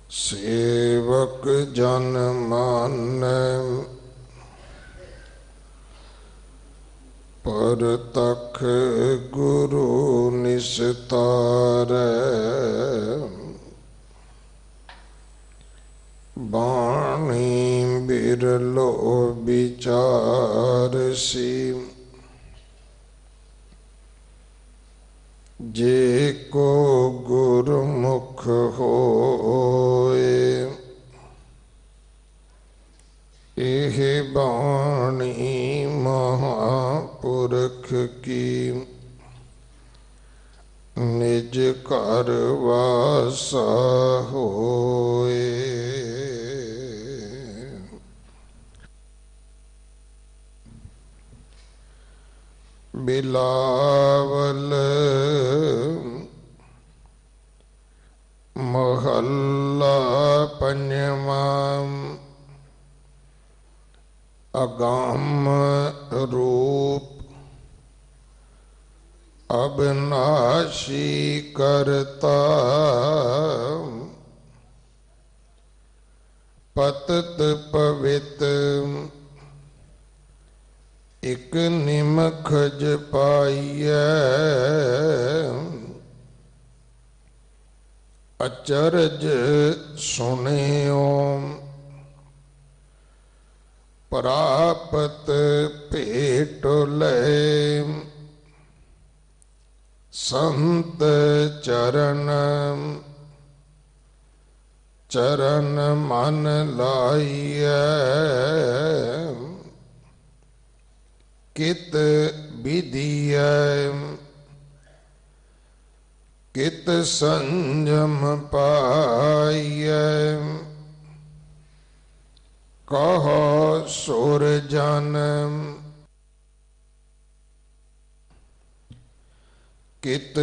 सेवक जन मानै परतख गुरु निस्तारै। बाणी बिरलो विचारसी जे को गुरमुख होए। एह बाणी महापुरख की निज घर वासा होए। बिलावल महला पंजवा। अगम रूप अविनाशी करता। पतित पवित इक निमखज पाइयै। अचरज सुनियो प्रापत भेट ले। संत चरण चरण मन लाइयै। कित विधियै कित संयम पाइयै। कहो सुर जन कित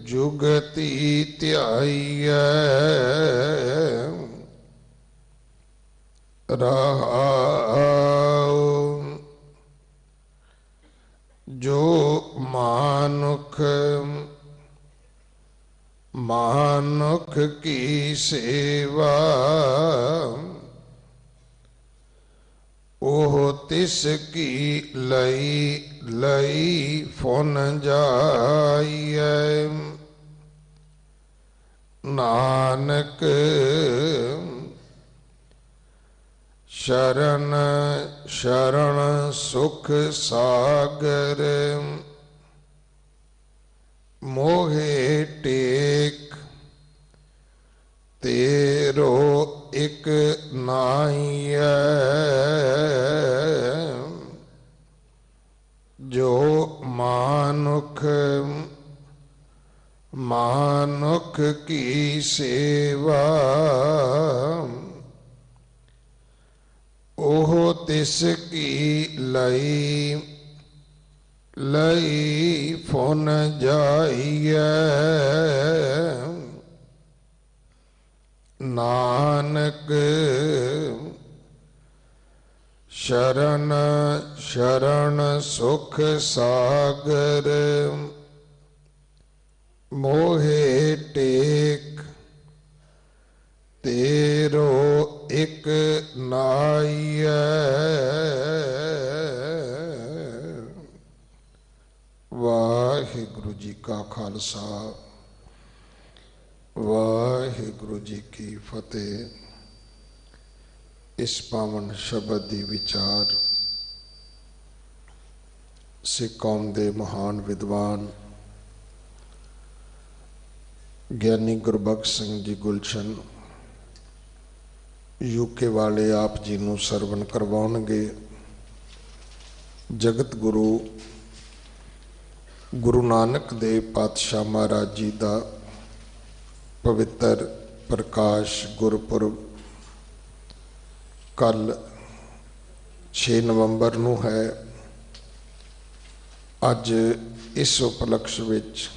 जुगति ध्याइयै। रहाओ जो मानुख मानुख की सेवा। ओह तिस की लई लई फुन जाइयै। नानक शरण शरण सुख सागर। मोहे टेक तेरो इक नाइयै। जो मानुख मानुख की सेवा। ओह तिस की लई लई फुन जाइयै। नानक शरण शरण सुख सागर। मोहे टेक तेरो इक नाइयै। वाहिगुरु जी का खालसा वाहिगुरु जी की फतेह। इस पावन शब्द दी विचार सिख कौम दे महान विद्वान ज्ञानी गुरबख्श सिंह जी गुलशन यूके वाले आप जी नूं सरवण करवाउणगे। जगत गुरु गुरु नानक देव पातशाह महाराज जी का पवित्र प्रकाश गुरपुरब कल 6 नवंबर नूं है। अज इस उपलक्ष विच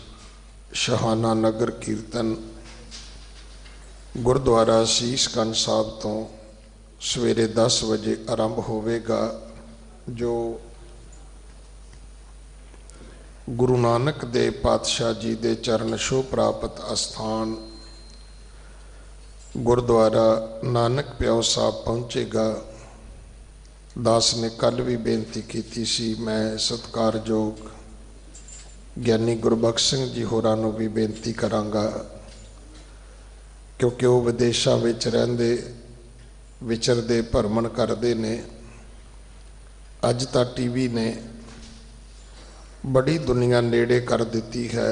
शहाना नगर कीर्तन गुरुद्वारा शीश गंज साहब तो सवेरे 10 बजे आरंभ होवेगा। जो गुरु नानक देव पातशाह जी के चरण छो प्राप्त अस्थान गुरुद्वारा नानक प्याओ साहब पहुँचेगा। दास ने कल भी बेनती की सी, मैं सत्कारयोग ਗਿਆਨੀ ਗੁਰਬਖਸ਼ ਸਿੰਘ जी ਹੋਰਾਂ ਨੂੰ भी बेनती करांगा, क्योंकि वो विदेशों ਵਿੱਚ ਰਹਿੰਦੇ विचरते भरमण करते ने। अज तो टीवी ने बड़ी दुनिया नेड़े कर दी है।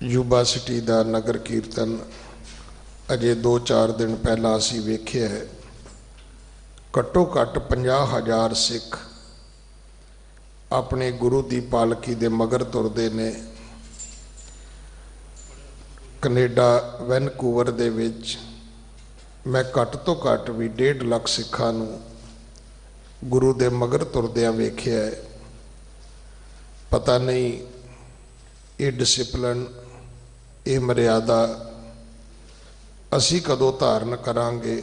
युवा सिटी का नगर कीर्तन अजे 2-4 दिन पहला असी वेख्या है। घट्टो घट्ट 50,000 सिख अपने गुरु की पालकी दे मगर तुरदे ने। कनेडा वैनकूवर दे विच मैं घट तो घट भी 1.5 लाख सिखां नूं गुरु दे मगर तुरदियां वेख्या है। पता नहीं ये डिसिपलिन, ये मर्यादा असी कदों धारण करांगे।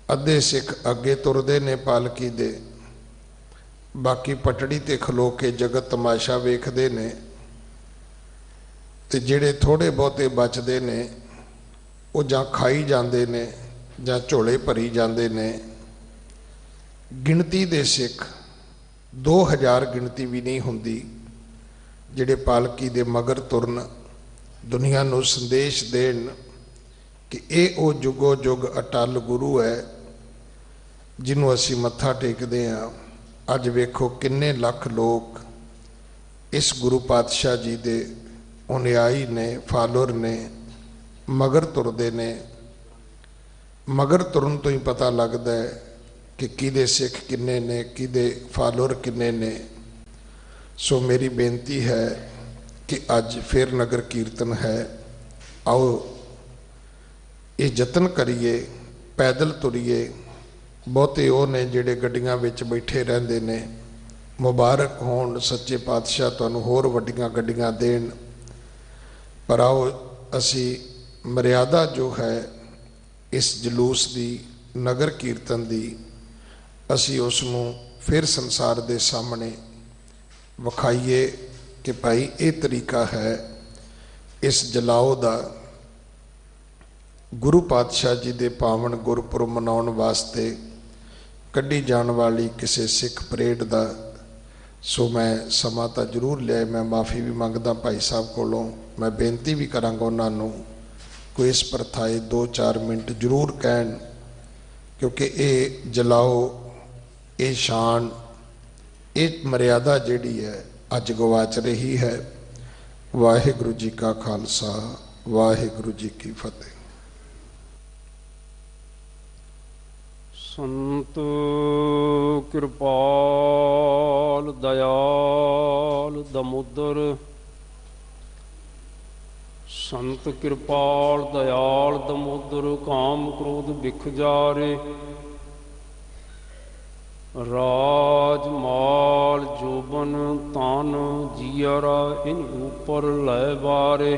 अद्धे सिख अगे तुरदे ने पालकी दे, बाकी पटड़ी ते खलो के जगत तमाशा वेखदे ने, ते जिहड़े थोड़े बहुते बचदे ने वो जां खाई जांदे ने जां झोले भरी जांदे ने। गिणती दे सिख 2000 गिणती भी नहीं हुंदी जिहड़े पालकी दे मगर तुरन, दुनिया नूं संदेश देण कि ये वो जुगो जुग अटल गुरु है जिन्हों असी मत्था टेकते हाँ। अज वेखो किन्ने लख लोग इस गुरु पातशाह जी दे अनुयायी ने, फॉलोअर ने, मगर तुरदे ने। मगर तुरन तो ही पता लगता है कि किदे सिख किन्ने ने, किदे फॉलोअर किन्ने ने। सो मेरी बेनती है कि अज फिर नगर कीर्तन है, आओ ये जतन करिए, पैदल तुरीए। बहुते वो ने जिहड़े गड्डियां विच बैठे रहंदे ने, मुबारक होण, सच्चे पातशाह तुहानूं होर वड्डियां गड्डियां देण। पर आओ असी मर्यादा जो है इस जलूस की, नगर कीर्तन की, असी उसनूं फिर संसार के सामने विखाईए कि भाई ये तरीका है इस जलाओ का। गुरु पातशाह जी के पावन गुरपुरब मनाउण वास्ते कढ़ी जाण वाली किसी सिख परेड का। सो मैं समा तो जरूर लिया, मैं माफ़ी भी मंगदा भाई साहब कोलों। मैं बेनती भी करांगा उन्होंने कोई इस प्रथाए 2-4 मिनट जरूर कहन, क्योंकि ये जलाओ, ये शान, ये मर्यादा जिहड़ी है अज गवाच रही है। वाहिगुरू जी का खालसा, वाहिगुरू जी की फतेह। संत कृपाल दयाल दमोदर, संत कृपाल दयाल दमोदर, काम क्रोध बिख जारे। राज माल जोबन तान जियरा इन ऊपर लै बारे।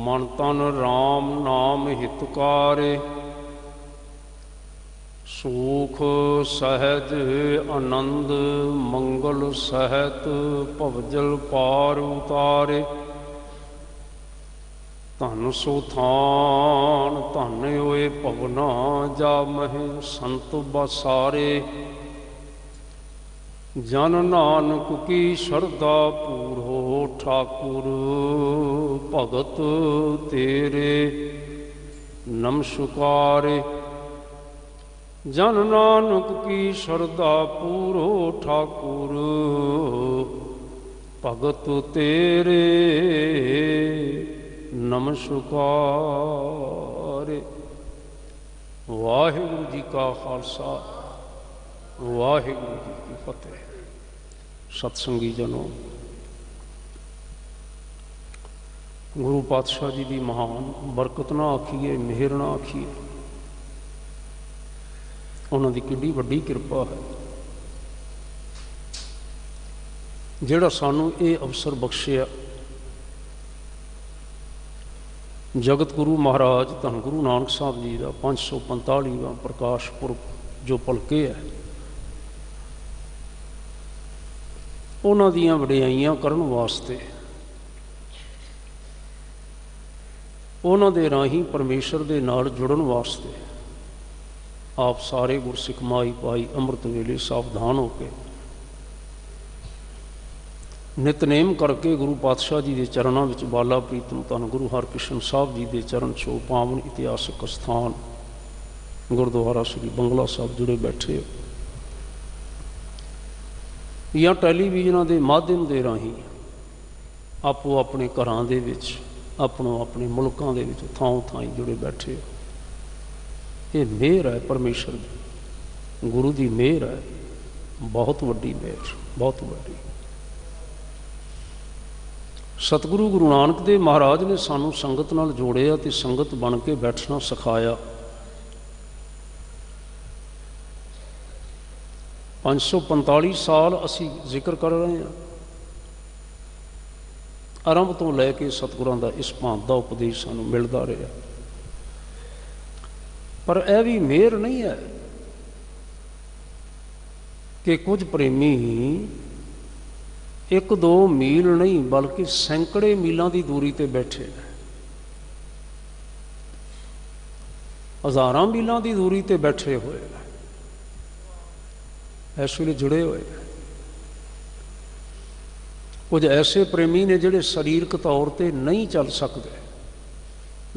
मन तन राम नाम हितकारे। सुख सहज आनंद मंगल सहत भवजल पार उतारे। धन सो थान धन होए भवना जा मह संत बसारे। जन नानक की शरधा पूरो ठाकुर भगत तेरे नमस्कारे। जन नानक की शरधा पूरो ठाकुर भगत तेरे नमस्कारे। वाहिगुरू जी का खालसा, वाहिगुरू जी की फतेह। सत्संगी जनों, गुरु पातशाह जी की महान बरकत ना आखिए, मेहर ना आखिए, उन्होंने किड्डी वड्डी किरपा है जिहड़ा सानू ये अवसर बख्शिया। जगत गुरु महाराज धन गुरु नानक साहब जी का 545वां प्रकाश पुरब जो पलके है, उन्हां दियां वडियाइयां करन वास्ते ਉਹਨਾਂ ਦੇ ਰਾਹੀਂ ਪਰਮੇਸ਼ਰ ਦੇ ਨਾਲ ਜੁੜਨ ਵਾਸਤੇ ਆਪ ਸਾਰੇ ਗੁਰਸਿੱਖ ਮਾਈ ਪਾਈ ਅੰਮ੍ਰਿਤ ਵੇਲੇ ਸਾਵਧਾਨ ਹੋ ਕੇ ਨਿਤਨੇਮ ਕਰਕੇ ਗੁਰੂ ਪਾਤਸ਼ਾਹ ਜੀ ਦੇ ਚਰਨਾਂ ਵਿੱਚ ਬਾਲਾ ਪ੍ਰੀਤਮ ਧੰਨ ਗੁਰੂ ਹਰਕ੍ਰਿਸ਼ਨ ਸਾਹਿਬ ਜੀ ਦੇ ਚਰਨ ਛੋਹ ਪਾਵਨ ਇਤਿਹਾਸਕ ਸਥਾਨ ਗੁਰਦੁਆਰਾ ਸ੍ਰੀ ਬੰਗਲਾ ਸਾਹਿਬ ਜੁੜੇ ਬੈਠੇ ਜਾਂ ਟੈਲੀਵਿਜ਼ਨਾਂ ਦੇ ਮਾਧਿਅਮ ਦੇ ਰਾਹੀਂ ਆਪੋ ਆਪਣੇ ਘਰਾਂ ਦੇ ਵਿੱਚ ਆਪਣੋ ਆਪਣੇ ਮੁਲਕਾਂ ਦੇ ਵਿੱਚ ਥਾਂ ਥਾਈਂ ਜੁੜੇ ਬੈਠੇ ਇਹ ਮਿਹਰ ਹੈ ਪਰਮੇਸ਼ਰ ਦੀ, ਗੁਰੂ ਦੀ ਮਿਹਰ ਹੈ, ਬਹੁਤ ਵੱਡੀ ਮਿਹਰ, ਬਹੁਤ ਵੱਡੀ। ਸਤਿਗੁਰੂ ਗੁਰੂ ਨਾਨਕ ਦੇਵ ਮਹਾਰਾਜ ਨੇ ਸਾਨੂੰ ਸੰਗਤ ਨਾਲ ਜੋੜਿਆ ਤੇ ਸੰਗਤ ਬਣ ਕੇ ਬੈਠਣਾ ਸਿਖਾਇਆ। 545 ਸਾਲ ਅਸੀਂ ਜ਼ਿਕਰ ਕਰ ਰਹੇ ਹਾਂ, ਆਰੰਭ ਤੋਂ ਲੈ ਕੇ ਸਤਿਗੁਰਾਂ ਦਾ ਇਸ ਭਾਂਤ ਦਾ ਉਪਦੇਸ਼ ਸਾਨੂੰ ਮਿਲਦਾ ਰਿਹਾ। ਪਰ ਇਹ ਵੀ ਮਿਹਰ ਨਹੀਂ ਹੈ ਕਿ ਕੁਝ ਪ੍ਰੇਮੀ 1-2 ਮੀਲ ਨਹੀਂ ਬਲਕਿ ਸੈਂਕੜੇ ਮੀਲਾਂ ਦੀ ਦੂਰੀ ਤੇ ਬੈਠੇ, ਹਜ਼ਾਰਾਂ ਮੀਲਾਂ ਦੀ ਦੂਰੀ ਤੇ ਬੈਠੇ ਹੋਏ ਇਸ ਵੇਲੇ ਜੁੜੇ ਹੋਏ। ਕੁਝ ਐਸੇ ਪ੍ਰੇਮੀ ਨੇ ਜਿਹੜੇ ਸਰੀਰਕ ਤੌਰ ਤੇ ਨਹੀਂ ਚੱਲ ਸਕਦੇ,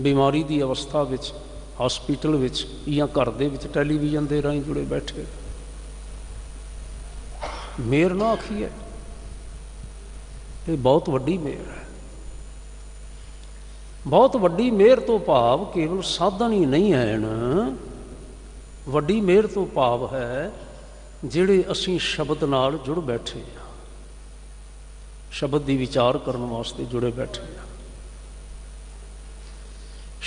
ਬਿਮਾਰੀ ਦੀ ਅਵਸਥਾ ਵਿੱਚ ਹਸਪੀਟਲ ਵਿੱਚ ਜਾਂ ਘਰ ਦੇ ਵਿੱਚ ਟੈਲੀਵਿਜ਼ਨ ਦੇ ਰਾਹੀਂ ਜੁੜੇ ਬੈਠੇ। ਮਿਹਰ ਨਾ ਆਖੀਏ, ਇਹ ਬਹੁਤ ਵੱਡੀ ਮਿਹਰ ਹੈ। ਬਹੁਤ ਵੱਡੀ ਮਿਹਰ ਤੋਂ ਭਾਵ ਕੇਵਲ ਸਾਧਨ ਹੀ ਨਹੀਂ ਹਨ, ਵੱਡੀ ਮਿਹਰ ਤੋਂ ਭਾਵ ਹੈ ਜਿਹੜੇ ਅਸੀਂ ਸ਼ਬਦ ਨਾਲ ਜੁੜ ਬੈਠੇ ਹਾਂ, ਸ਼ਬਦ ਦੀ ਵਿਚਾਰ ਕਰਨ ਵਾਸਤੇ ਜੁੜੇ ਬੈਠੇ ਹਾਂ।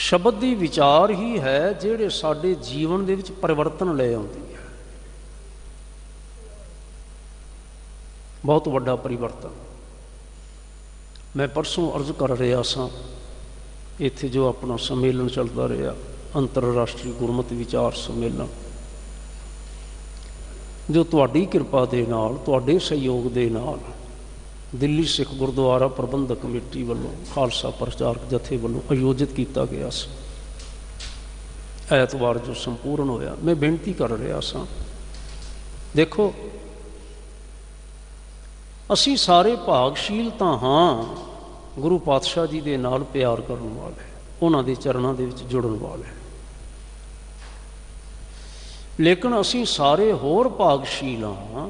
ਸ਼ਬਦ ਦੀ ਵਿਚਾਰ ਹੀ ਹੈ ਜਿਹੜੇ ਸਾਡੇ ਜੀਵਨ ਦੇ ਵਿੱਚ ਪਰਿਵਰਤਨ ਲੈ ਆਉਂਦੀ ਹੈ, ਬਹੁਤ ਵੱਡਾ ਪਰਿਵਰਤਨ। ਮੈਂ ਪਰਸੋਂ ਅਰਜ਼ ਕਰ ਰਿਹਾ ਸਾਂ, ਇੱਥੇ ਜੋ ਆਪਣਾ ਸੰਮੇਲਨ ਚੱਲਦਾ ਰਿਹਾ ਅੰਤਰਰਾਸ਼ਟਰੀ ਗੁਰਮਤਿ ਵਿਚਾਰ ਸੰਮੇਲਨ, ਜੋ ਤੁਹਾਡੀ ਕਿਰਪਾ ਦੇ ਨਾਲ, ਤੁਹਾਡੇ ਸਹਿਯੋਗ ਦੇ ਨਾਲ ਦਿੱਲੀ ਸਿੱਖ ਗੁਰਦੁਆਰਾ ਪ੍ਰਬੰਧਕ ਕਮੇਟੀ ਵੱਲੋਂ, ਖਾਲਸਾ ਪ੍ਰਚਾਰਕ ਜਥੇ ਵੱਲੋਂ ਆਯੋਜਿਤ ਕੀਤਾ ਗਿਆ ਸੀ, ਐਤਵਾਰ ਜੋ ਸੰਪੂਰਨ ਹੋਇਆ। ਮੈਂ ਬੇਨਤੀ ਕਰ ਰਿਹਾ ਸਾਂ, ਦੇਖੋ ਅਸੀਂ ਸਾਰੇ ਭਾਗਸ਼ੀਲ ਤਾਂ ਹਾਂ, ਗੁਰੂ ਪਾਤਸ਼ਾਹ ਜੀ ਦੇ ਨਾਲ ਪਿਆਰ ਕਰਨ ਵਾਲੇ, ਉਹਨਾਂ ਦੇ ਚਰਨਾਂ ਦੇ ਵਿੱਚ ਜੁੜਨ ਵਾਲੇ, ਲੇਕਿਨ ਅਸੀਂ ਸਾਰੇ ਹੋਰ ਭਾਗਸ਼ੀਲ ਹਾਂ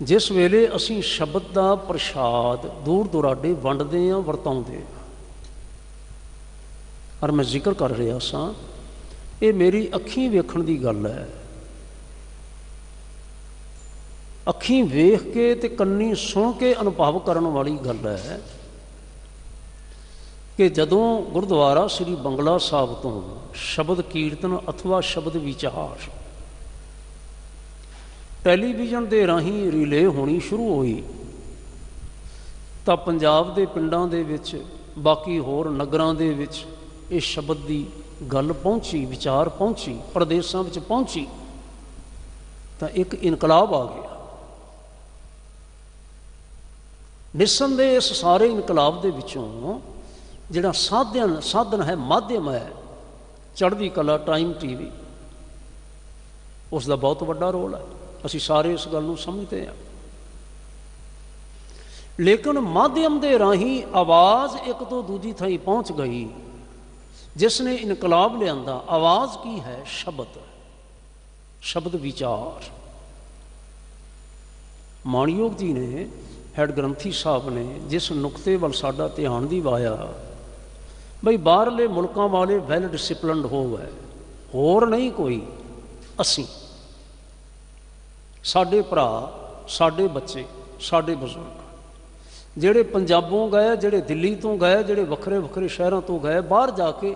ਜਿਸ ਵੇਲੇ ਅਸੀਂ ਸ਼ਬਦ ਦਾ ਪ੍ਰਸ਼ਾਦ ਦੂਰ ਦੁਰਾਡੇ ਵੰਡਦੇ ਹਾਂ, ਵਰਤਾਉਂਦੇ ਹਾਂ। ਔਰ ਮੈਂ ਜ਼ਿਕਰ ਕਰ ਰਿਹਾ ਸਾਂ, ਇਹ ਮੇਰੀ ਅੱਖੀਂ ਵੇਖਣ ਦੀ ਗੱਲ ਹੈ, ਅੱਖੀਂ ਵੇਖ ਕੇ ਤੇ ਕੰਨੀ ਸੁਣ ਕੇ ਅਨੁਭਵ ਕਰਨ ਵਾਲੀ ਗੱਲ ਹੈ ਕਿ ਜਦੋਂ ਗੁਰਦੁਆਰਾ ਸ੍ਰੀ ਬੰਗਲਾ ਸਾਹਿਬ ਤੋਂ ਸ਼ਬਦ ਕੀਰਤਨ ਅਥਵਾ ਸ਼ਬਦ ਵਿਚਾਰ ਟੈਲੀਵਿਜ਼ਨ ਦੇ ਰਾਹੀਂ ਰਿਲੇ ਹੋਣੀ ਸ਼ੁਰੂ ਹੋਈ ਤਾਂ ਪੰਜਾਬ ਦੇ ਪਿੰਡਾਂ ਦੇ ਵਿੱਚ, ਬਾਕੀ ਹੋਰ ਨਗਰਾਂ ਦੇ ਵਿੱਚ ਇਹ ਸ਼ਬਦ ਦੀ ਗੱਲ ਪਹੁੰਚੀ, ਵਿਚਾਰ ਪਹੁੰਚੀ, ਪ੍ਰਦੇਸ਼ਾਂ ਵਿੱਚ ਪਹੁੰਚੀ ਤਾਂ ਇੱਕ ਇਨਕਲਾਬ ਆ ਗਿਆ। ਨਿਸੰਦੇਹ ਇਸ ਸਾਰੇ ਇਨਕਲਾਬ ਦੇ ਵਿੱਚੋਂ ਜਿਹੜਾ ਸਾਧਨ ਹੈ, ਮਾਧਿਅਮ ਹੈ, ਚੜ੍ਹਦੀ ਕਲਾ ਟਾਈਮ TV, ਉਸ ਦਾ ਬਹੁਤ ਵੱਡਾ ਰੋਲ ਹੈ। ਅਸੀਂ ਸਾਰੇ ਇਸ ਗੱਲ ਨੂੰ ਸਮਝਦੇ ਹਾਂ, ਲੇਕਿਨ ਮਾਧਿਅਮ ਦੇ ਰਾਹੀਂ ਆਵਾਜ਼ ਇੱਕ ਤੋਂ ਦੂਜੀ ਥਾਈਂ ਪਹੁੰਚ ਗਈ ਜਿਸ ਨੇ ਇਨਕਲਾਬ ਲਿਆਂਦਾ। ਆਵਾਜ਼ ਕੀ ਹੈ? ਸ਼ਬਦ ਵਿਚਾਰ। ਮਾਣਯੋਗ ਜੀ ਨੇ, ਹੈਡ ਗ੍ਰੰਥੀ ਸਾਹਿਬ ਨੇ ਜਿਸ ਨੁਕਤੇ ਵੱਲ ਸਾਡਾ ਧਿਆਨ ਦਿਵਾਇਆ ਬਈ ਬਾਹਰਲੇ ਮੁਲਕਾਂ ਵਾਲੇ ਵੈਲ ਡਿਸਿਪਲਨਡ ਹੋ ਗਏ, ਹੋਰ ਨਹੀਂ ਕੋਈ, ਅਸੀਂ, ਸਾਡੇ ਭਰਾ, ਸਾਡੇ ਬੱਚੇ, ਸਾਡੇ ਬਜ਼ੁਰਗ ਜਿਹੜੇ ਪੰਜਾਬੋਂ ਗਏ, ਜਿਹੜੇ ਦਿੱਲੀ ਤੋਂ ਗਏ, ਜਿਹੜੇ ਵੱਖਰੇ ਵੱਖਰੇ ਸ਼ਹਿਰਾਂ ਤੋਂ ਗਏ, ਬਾਹਰ ਜਾ ਕੇ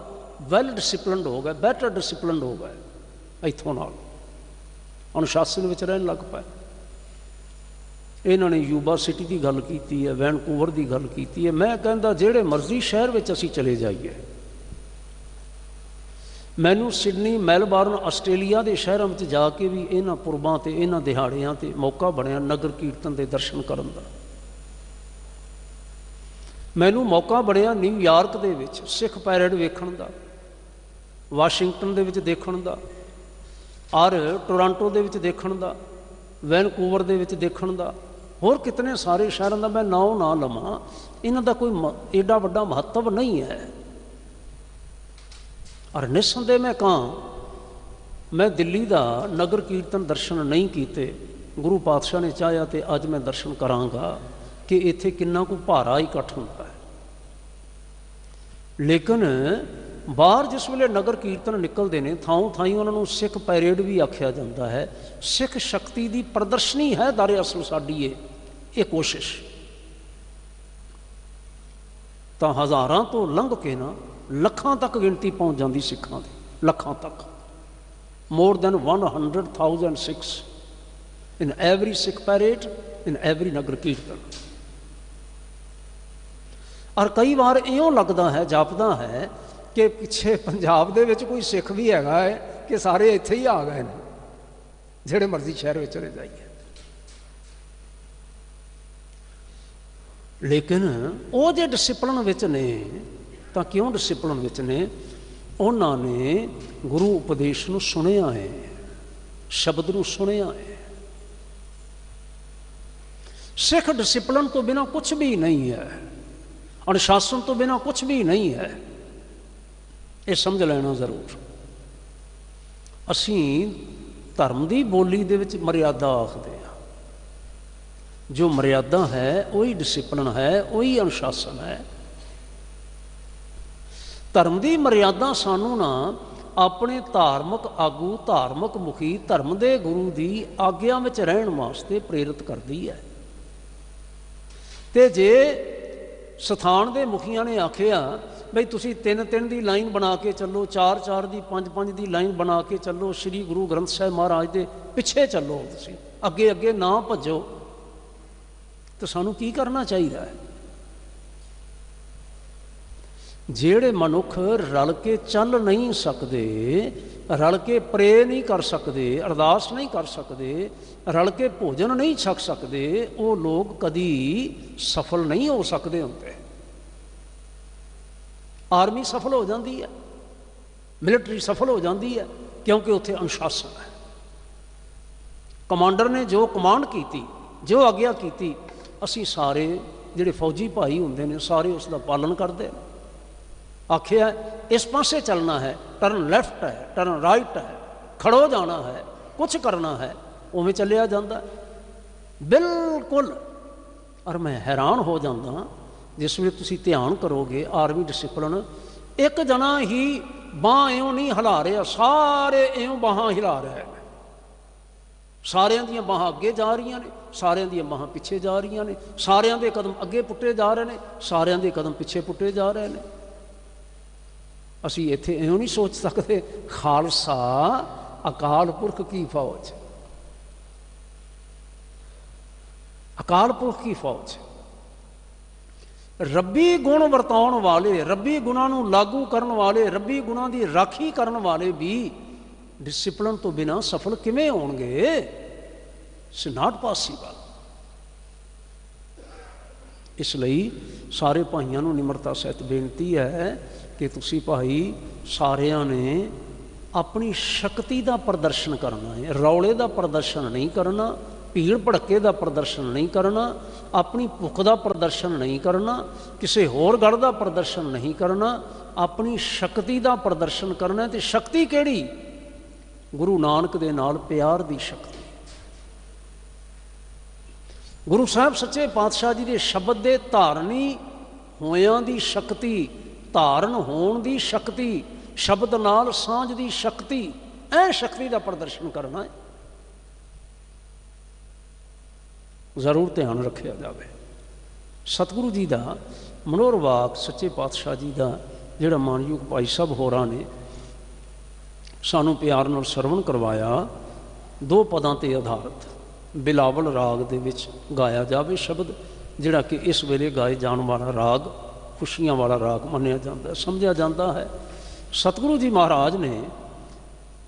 ਵੈਲ ਡਿਸਿਪਲਨਡ ਹੋ ਗਏ, ਬੈਟਰ ਡਿਸਿਪਲਨਡ ਹੋ ਗਏ, ਇੱਥੋਂ ਨਾਲ ਅਨੁਸ਼ਾਸਨ ਵਿੱਚ ਰਹਿਣ ਲੱਗ ਪਏ। ਇਹਨਾਂ ਨੇ ਯੂਬਾ ਸਿਟੀ ਦੀ ਗੱਲ ਕੀਤੀ ਹੈ, ਵੈਨਕੂਵਰ ਦੀ ਗੱਲ ਕੀਤੀ ਹੈ। ਮੈਂ ਕਹਿੰਦਾ ਜਿਹੜੇ ਮਰਜ਼ੀ ਸ਼ਹਿਰ ਵਿੱਚ ਅਸੀਂ ਚਲੇ ਜਾਈਏ, ਮੈਨੂੰ ਸਿਡਨੀ, ਮੈਲਬਾਰਨ, ਆਸਟ੍ਰੇਲੀਆ ਦੇ ਸ਼ਹਿਰਾਂ ਵਿੱਚ ਜਾ ਕੇ ਵੀ ਇਹਨਾਂ ਪੁਰਬਾਂ 'ਤੇ, ਇਹਨਾਂ ਦਿਹਾੜਿਆਂ 'ਤੇ ਮੌਕਾ ਬਣਿਆ ਨਗਰ ਕੀਰਤਨ ਦੇ ਦਰਸ਼ਨ ਕਰਨ ਦਾ। ਮੈਨੂੰ ਮੌਕਾ ਬਣਿਆ ਨਿਊਯਾਰਕ ਦੇ ਵਿੱਚ ਸਿੱਖ ਪੈਰੇਡ ਵੇਖਣ ਦਾ, ਵਾਸ਼ਿੰਗਟਨ ਦੇ ਵਿੱਚ ਦੇਖਣ ਦਾ, ਔਰ ਟੋਰਾਂਟੋ ਦੇ ਵਿੱਚ ਦੇਖਣ ਦਾ, ਵੈਨਕੂਵਰ ਦੇ ਵਿੱਚ ਦੇਖਣ ਦਾ, ਹੋਰ ਕਿਤਨੇ ਸਾਰੇ ਸ਼ਹਿਰਾਂ ਦਾ ਮੈਂ ਨਾਂ ਨਾ ਲਵਾਂ, ਇਹਨਾਂ ਦਾ ਕੋਈ ਏਡਾ ਵੱਡਾ ਮਹੱਤਵ ਨਹੀਂ ਹੈ। ਔਰ ਨਿਸੰਦੇਹ ਮੈਂ ਕਹਾਂ, ਮੈਂ ਦਿੱਲੀ ਦਾ ਨਗਰ ਕੀਰਤਨ ਦਰਸ਼ਨ ਨਹੀਂ ਕੀਤੇ, ਗੁਰੂ ਪਾਤਸ਼ਾਹ ਨੇ ਚਾਹਿਆ ਤੇ ਅੱਜ ਮੈਂ ਦਰਸ਼ਨ ਕਰਾਂਗਾ ਕਿ ਇੱਥੇ ਕਿੰਨਾ ਕੁ ਭਾਰਾ ਇਕੱਠ ਹੁੰਦਾ ਹੈ। ਲੇਕਿਨ ਬਾਹਰ ਜਿਸ ਵੇਲੇ ਨਗਰ ਕੀਰਤਨ ਨਿਕਲਦੇ ਨੇ, ਥਾਂ ਥਾਈਂ ਉਹਨਾਂ ਨੂੰ ਸਿੱਖ ਪੈਰੇਡ ਵੀ ਆਖਿਆ ਜਾਂਦਾ ਹੈ। ਸਿੱਖ ਸ਼ਕਤੀ ਦੀ ਪ੍ਰਦਰਸ਼ਨੀ ਹੈ ਦਰ ਅਸਲ ਸਾਡੀ ਇਹ ਕੋਸ਼ਿਸ਼। ਤਾਂ ਹਜ਼ਾਰਾਂ ਤੋਂ ਲੰਘ ਕੇ ਨਾ ਲੱਖਾਂ ਤੱਕ ਗਿਣਤੀ ਪਹੁੰਚ ਜਾਂਦੀ ਸਿੱਖਾਂ ਦੀ, ਲੱਖਾਂ ਤੱਕ। more than 100,000 Sikhs in every Sikh parade, in every ਨਗਰ ਕੀਰਤਨ। ਔਰ ਕਈ ਵਾਰ ਇਉਂ ਲੱਗਦਾ ਹੈ, ਜਾਪਦਾ ਹੈ ਕਿ ਪਿੱਛੇ ਪੰਜਾਬ ਦੇ ਵਿੱਚ ਕੋਈ ਸਿੱਖ ਵੀ ਹੈਗਾ ਹੈ ਕਿ ਸਾਰੇ ਇੱਥੇ ਹੀ ਆ ਗਏ ਨੇ, ਜਿਹੜੇ ਮਰਜ਼ੀ ਸ਼ਹਿਰ ਵਿੱਚ ਚਲੇ ਜਾਈਏ। ਲੇਕਿਨ ਉਹ ਜੇ ਡਿਸਿਪਲਨ ਵਿੱਚ ਨੇ, ਤਾਂ ਕਿਉਂ ਡਿਸਿਪਲਨ ਵਿੱਚ ਨੇ? ਉਹਨਾਂ ਨੇ ਗੁਰੂ ਉਪਦੇਸ਼ ਨੂੰ ਸੁਣਿਆ ਹੈ, ਸ਼ਬਦ ਨੂੰ ਸੁਣਿਆ ਹੈ। ਸਿੱਖ ਡਿਸਿਪਲਨ ਤੋਂ ਬਿਨਾਂ ਕੁਛ ਵੀ ਨਹੀਂ ਹੈ, ਅਨੁਸ਼ਾਸਨ ਤੋਂ ਬਿਨਾਂ ਕੁਛ ਵੀ ਨਹੀਂ ਹੈ। ਇਹ ਸਮਝ ਲੈਣਾ ਜ਼ਰੂਰ। ਅਸੀਂ ਧਰਮ ਦੀ ਬੋਲੀ ਦੇ ਵਿੱਚ ਮਰਿਆਦਾ ਆਖਦੇ ਹਾਂ। ਜੋ ਮਰਿਆਦਾ ਹੈ ਉਹੀ ਡਿਸਿਪਲਨ ਹੈ, ਉਹੀ ਅਨੁਸ਼ਾਸਨ ਹੈ। ਧਰਮ ਦੀ ਮਰਿਆਦਾ ਸਾਨੂੰ ਨਾ ਆਪਣੇ ਧਾਰਮਿਕ ਆਗੂ, ਧਾਰਮਿਕ ਮੁਖੀ, ਧਰਮ ਦੇ ਗੁਰੂ ਦੀ ਆਗਿਆ ਵਿੱਚ ਰਹਿਣ ਵਾਸਤੇ ਪ੍ਰੇਰਿਤ ਕਰਦੀ ਹੈ। ਤੇ ਜੇ ਸਥਾਨ ਦੇ ਮੁਖੀਆਂ ਨੇ ਆਖਿਆ ਬਈ ਤੁਸੀਂ 3-3 ਦੀ ਲਾਈਨ ਬਣਾ ਕੇ ਚੱਲੋ, 4-4 ਦੀ, 5-5 ਦੀ ਲਾਈਨ ਬਣਾ ਕੇ ਚੱਲੋ, ਸ੍ਰੀ ਗੁਰੂ ਗ੍ਰੰਥ ਸਾਹਿਬ ਮਹਾਰਾਜ ਦੇ ਪਿੱਛੇ ਚੱਲੋ, ਤੁਸੀਂ ਅੱਗੇ ਅੱਗੇ ਨਾ ਭੱਜੋ, ਤਾਂ ਸਾਨੂੰ ਕੀ ਕਰਨਾ ਚਾਹੀਦਾ ਹੈ? ਜਿਹੜੇ ਮਨੁੱਖ ਰਲ ਕੇ ਚੱਲ ਨਹੀਂ ਸਕਦੇ, ਰਲ ਕੇ ਪ੍ਰੇ ਨਹੀਂ ਕਰ ਸਕਦੇ, ਅਰਦਾਸ ਨਹੀਂ ਕਰ ਸਕਦੇ, ਰਲ ਕੇ ਭੋਜਨ ਨਹੀਂ ਛਕ ਸਕਦੇ, ਉਹ ਲੋਕ ਕਦੀ ਸਫਲ ਨਹੀਂ ਹੋ ਸਕਦੇ ਹੁੰਦੇ। ਆਰਮੀ ਸਫਲ ਹੋ ਜਾਂਦੀ ਹੈ, ਮਿਲਟਰੀ ਸਫਲ ਹੋ ਜਾਂਦੀ ਹੈ, ਕਿਉਂਕਿ ਉੱਥੇ ਅਨੁਸ਼ਾਸਨ ਹੈ। ਕਮਾਂਡਰ ਨੇ ਜੋ ਕਮਾਂਡ ਕੀਤੀ, ਜੋ ਆਗਿਆ ਕੀਤੀ, ਅਸੀਂ ਸਾਰੇ ਜਿਹੜੇ ਫੌਜੀ ਭਾਈ ਹੁੰਦੇ ਨੇ ਸਾਰੇ ਉਸ ਦਾ ਪਾਲਨ ਕਰਦੇ ਨੇ। ਆਖਿਆ ਇਸ ਪਾਸੇ ਚੱਲਣਾ ਹੈ, ਟਰਨ ਲੈਫਟ ਹੈ, ਟਰਨ ਰਾਈਟ ਹੈ, ਖੜੋ ਜਾਣਾ ਹੈ, ਕੁਛ ਕਰਨਾ ਹੈ, ਉਵੇਂ ਚੱਲਿਆ ਜਾਂਦਾ ਬਿਲਕੁਲ। ਔਰ ਮੈਂ ਹੈਰਾਨ ਹੋ ਜਾਂਦਾ ਜਿਸ ਵੇਲੇ ਤੁਸੀਂ ਧਿਆਨ ਕਰੋਗੇ ਆਰਮੀ ਡਿਸਿਪਲਨ, ਇੱਕ ਜਣਾ ਹੀ ਬਾਂਹ ਇਉਂ ਨਹੀਂ ਹਿਲਾ ਰਿਹਾ, ਸਾਰੇ ਇਉਂ ਬਾਹਾਂ ਹਿਲਾ ਰਹੇ ਨੇ। ਸਾਰਿਆਂ ਦੀਆਂ ਬਾਹਾਂ ਅੱਗੇ ਜਾ ਰਹੀਆਂ ਨੇ, ਸਾਰਿਆਂ ਦੀਆਂ ਬਾਹਾਂ ਪਿੱਛੇ ਜਾ ਰਹੀਆਂ ਨੇ, ਸਾਰਿਆਂ ਦੇ ਕਦਮ ਅੱਗੇ ਪੁੱਟੇ ਜਾ ਰਹੇ ਨੇ, ਸਾਰਿਆਂ ਦੇ ਕਦਮ ਪਿੱਛੇ ਪੁੱਟੇ ਜਾ ਰਹੇ ਨੇ। ਅਸੀਂ ਇੱਥੇ ਇਉਂ ਨਹੀਂ ਸੋਚ ਸਕਦੇ ਖਾਲਸਾ ਅਕਾਲ ਪੁਰਖ ਕੀ ਫੌਜ, ਅਕਾਲ ਪੁਰਖ ਕੀ ਫੌਜ। ਰੱਬੀ ਗੁਣ ਵਰਤਾਉਣ ਵਾਲੇ, ਰੱਬੀ ਗੁਣਾਂ ਨੂੰ ਲਾਗੂ ਕਰਨ ਵਾਲੇ, ਰੱਬੀ ਗੁਣਾਂ ਦੀ ਰਾਖੀ ਕਰਨ ਵਾਲੇ ਵੀ ਡਿਸਿਪਲਨ ਤੋਂ ਬਿਨਾਂ ਸਫਲ ਕਿਵੇਂ ਹੋਣਗੇ? It's not possible. ਇਸ ਲਈ ਸਾਰੇ ਭਾਈਆਂ ਨੂੰ ਨਿਮਰਤਾ ਸਹਿਤ ਬੇਨਤੀ ਹੈ ਕਿ ਤੁਸੀਂ ਭਾਈ ਸਾਰਿਆਂ ਨੇ ਆਪਣੀ ਸ਼ਕਤੀ ਦਾ ਪ੍ਰਦਰਸ਼ਨ ਕਰਨਾ ਹੈ, ਰੌਲੇ ਦਾ ਪ੍ਰਦਰਸ਼ਨ ਨਹੀਂ ਕਰਨਾ, ਭੀੜ ਭੜੱਕੇ ਦਾ ਪ੍ਰਦਰਸ਼ਨ ਨਹੀਂ ਕਰਨਾ, ਆਪਣੀ ਭੁੱਖ ਦਾ ਪ੍ਰਦਰਸ਼ਨ ਨਹੀਂ ਕਰਨਾ, ਕਿਸੇ ਹੋਰ ਗੱਲ ਦਾ ਪ੍ਰਦਰਸ਼ਨ ਨਹੀਂ ਕਰਨਾ, ਆਪਣੀ ਸ਼ਕਤੀ ਦਾ ਪ੍ਰਦਰਸ਼ਨ ਕਰਨਾ। ਤੇ ਸ਼ਕਤੀ ਕਿਹੜੀ? ਗੁਰੂ ਨਾਨਕ ਦੇ ਨਾਲ ਪਿਆਰ ਦੀ ਸ਼ਕਤੀ। ਗੁਰੂ ਸਾਹਿਬ ਸੱਚੇ ਪਾਤਸ਼ਾਹ ਜੀ ਦੇ ਸ਼ਬਦ ਦੇ ਧਾਰਨੀ ਹੋਇਆਂ ਦੀ ਸ਼ਕਤੀ, ਧਾਰਨ ਹੋਣ ਦੀ ਸ਼ਕਤੀ, ਸ਼ਬਦ ਨਾਲ ਸਾਂਝ ਦੀ ਸ਼ਕਤੀ, ਇਹ ਸ਼ਕਤੀ ਦਾ ਪ੍ਰਦਰਸ਼ਨ ਕਰਨਾ ਹੈ। ਜ਼ਰੂਰ ਧਿਆਨ ਰੱਖਿਆ ਜਾਵੇ। ਸਤਿਗੁਰੂ ਜੀ ਦਾ ਮਨੋਹਰ ਵਾਕ ਸੱਚੇ ਪਾਤਸ਼ਾਹ ਜੀ ਦਾ ਜਿਹੜਾ ਮਾਨਯੋਗ ਭਾਈ ਸਾਹਿਬ ਹੋਰਾਂ ਨੇ ਸਾਨੂੰ ਪਿਆਰ ਨਾਲ ਸਰਵਣ ਕਰਵਾਇਆ, 2 ਪਦਾਂ 'ਤੇ ਆਧਾਰਿਤ ਬਿਲਾਵਲ ਰਾਗ ਦੇ ਵਿੱਚ ਗਾਇਆ ਜਾਵੇ ਸ਼ਬਦ, ਜਿਹੜਾ ਕਿ ਇਸ ਵੇਲੇ ਗਾਏ ਜਾਣ ਵਾਲਾ ਰਾਗ ਖੁਸ਼ੀਆਂ ਵਾਲਾ ਰਾਗ ਮੰਨਿਆ ਜਾਂਦਾ, ਸਮਝਿਆ ਜਾਂਦਾ ਹੈ। ਸਤਿਗੁਰੂ ਜੀ ਮਹਾਰਾਜ ਨੇ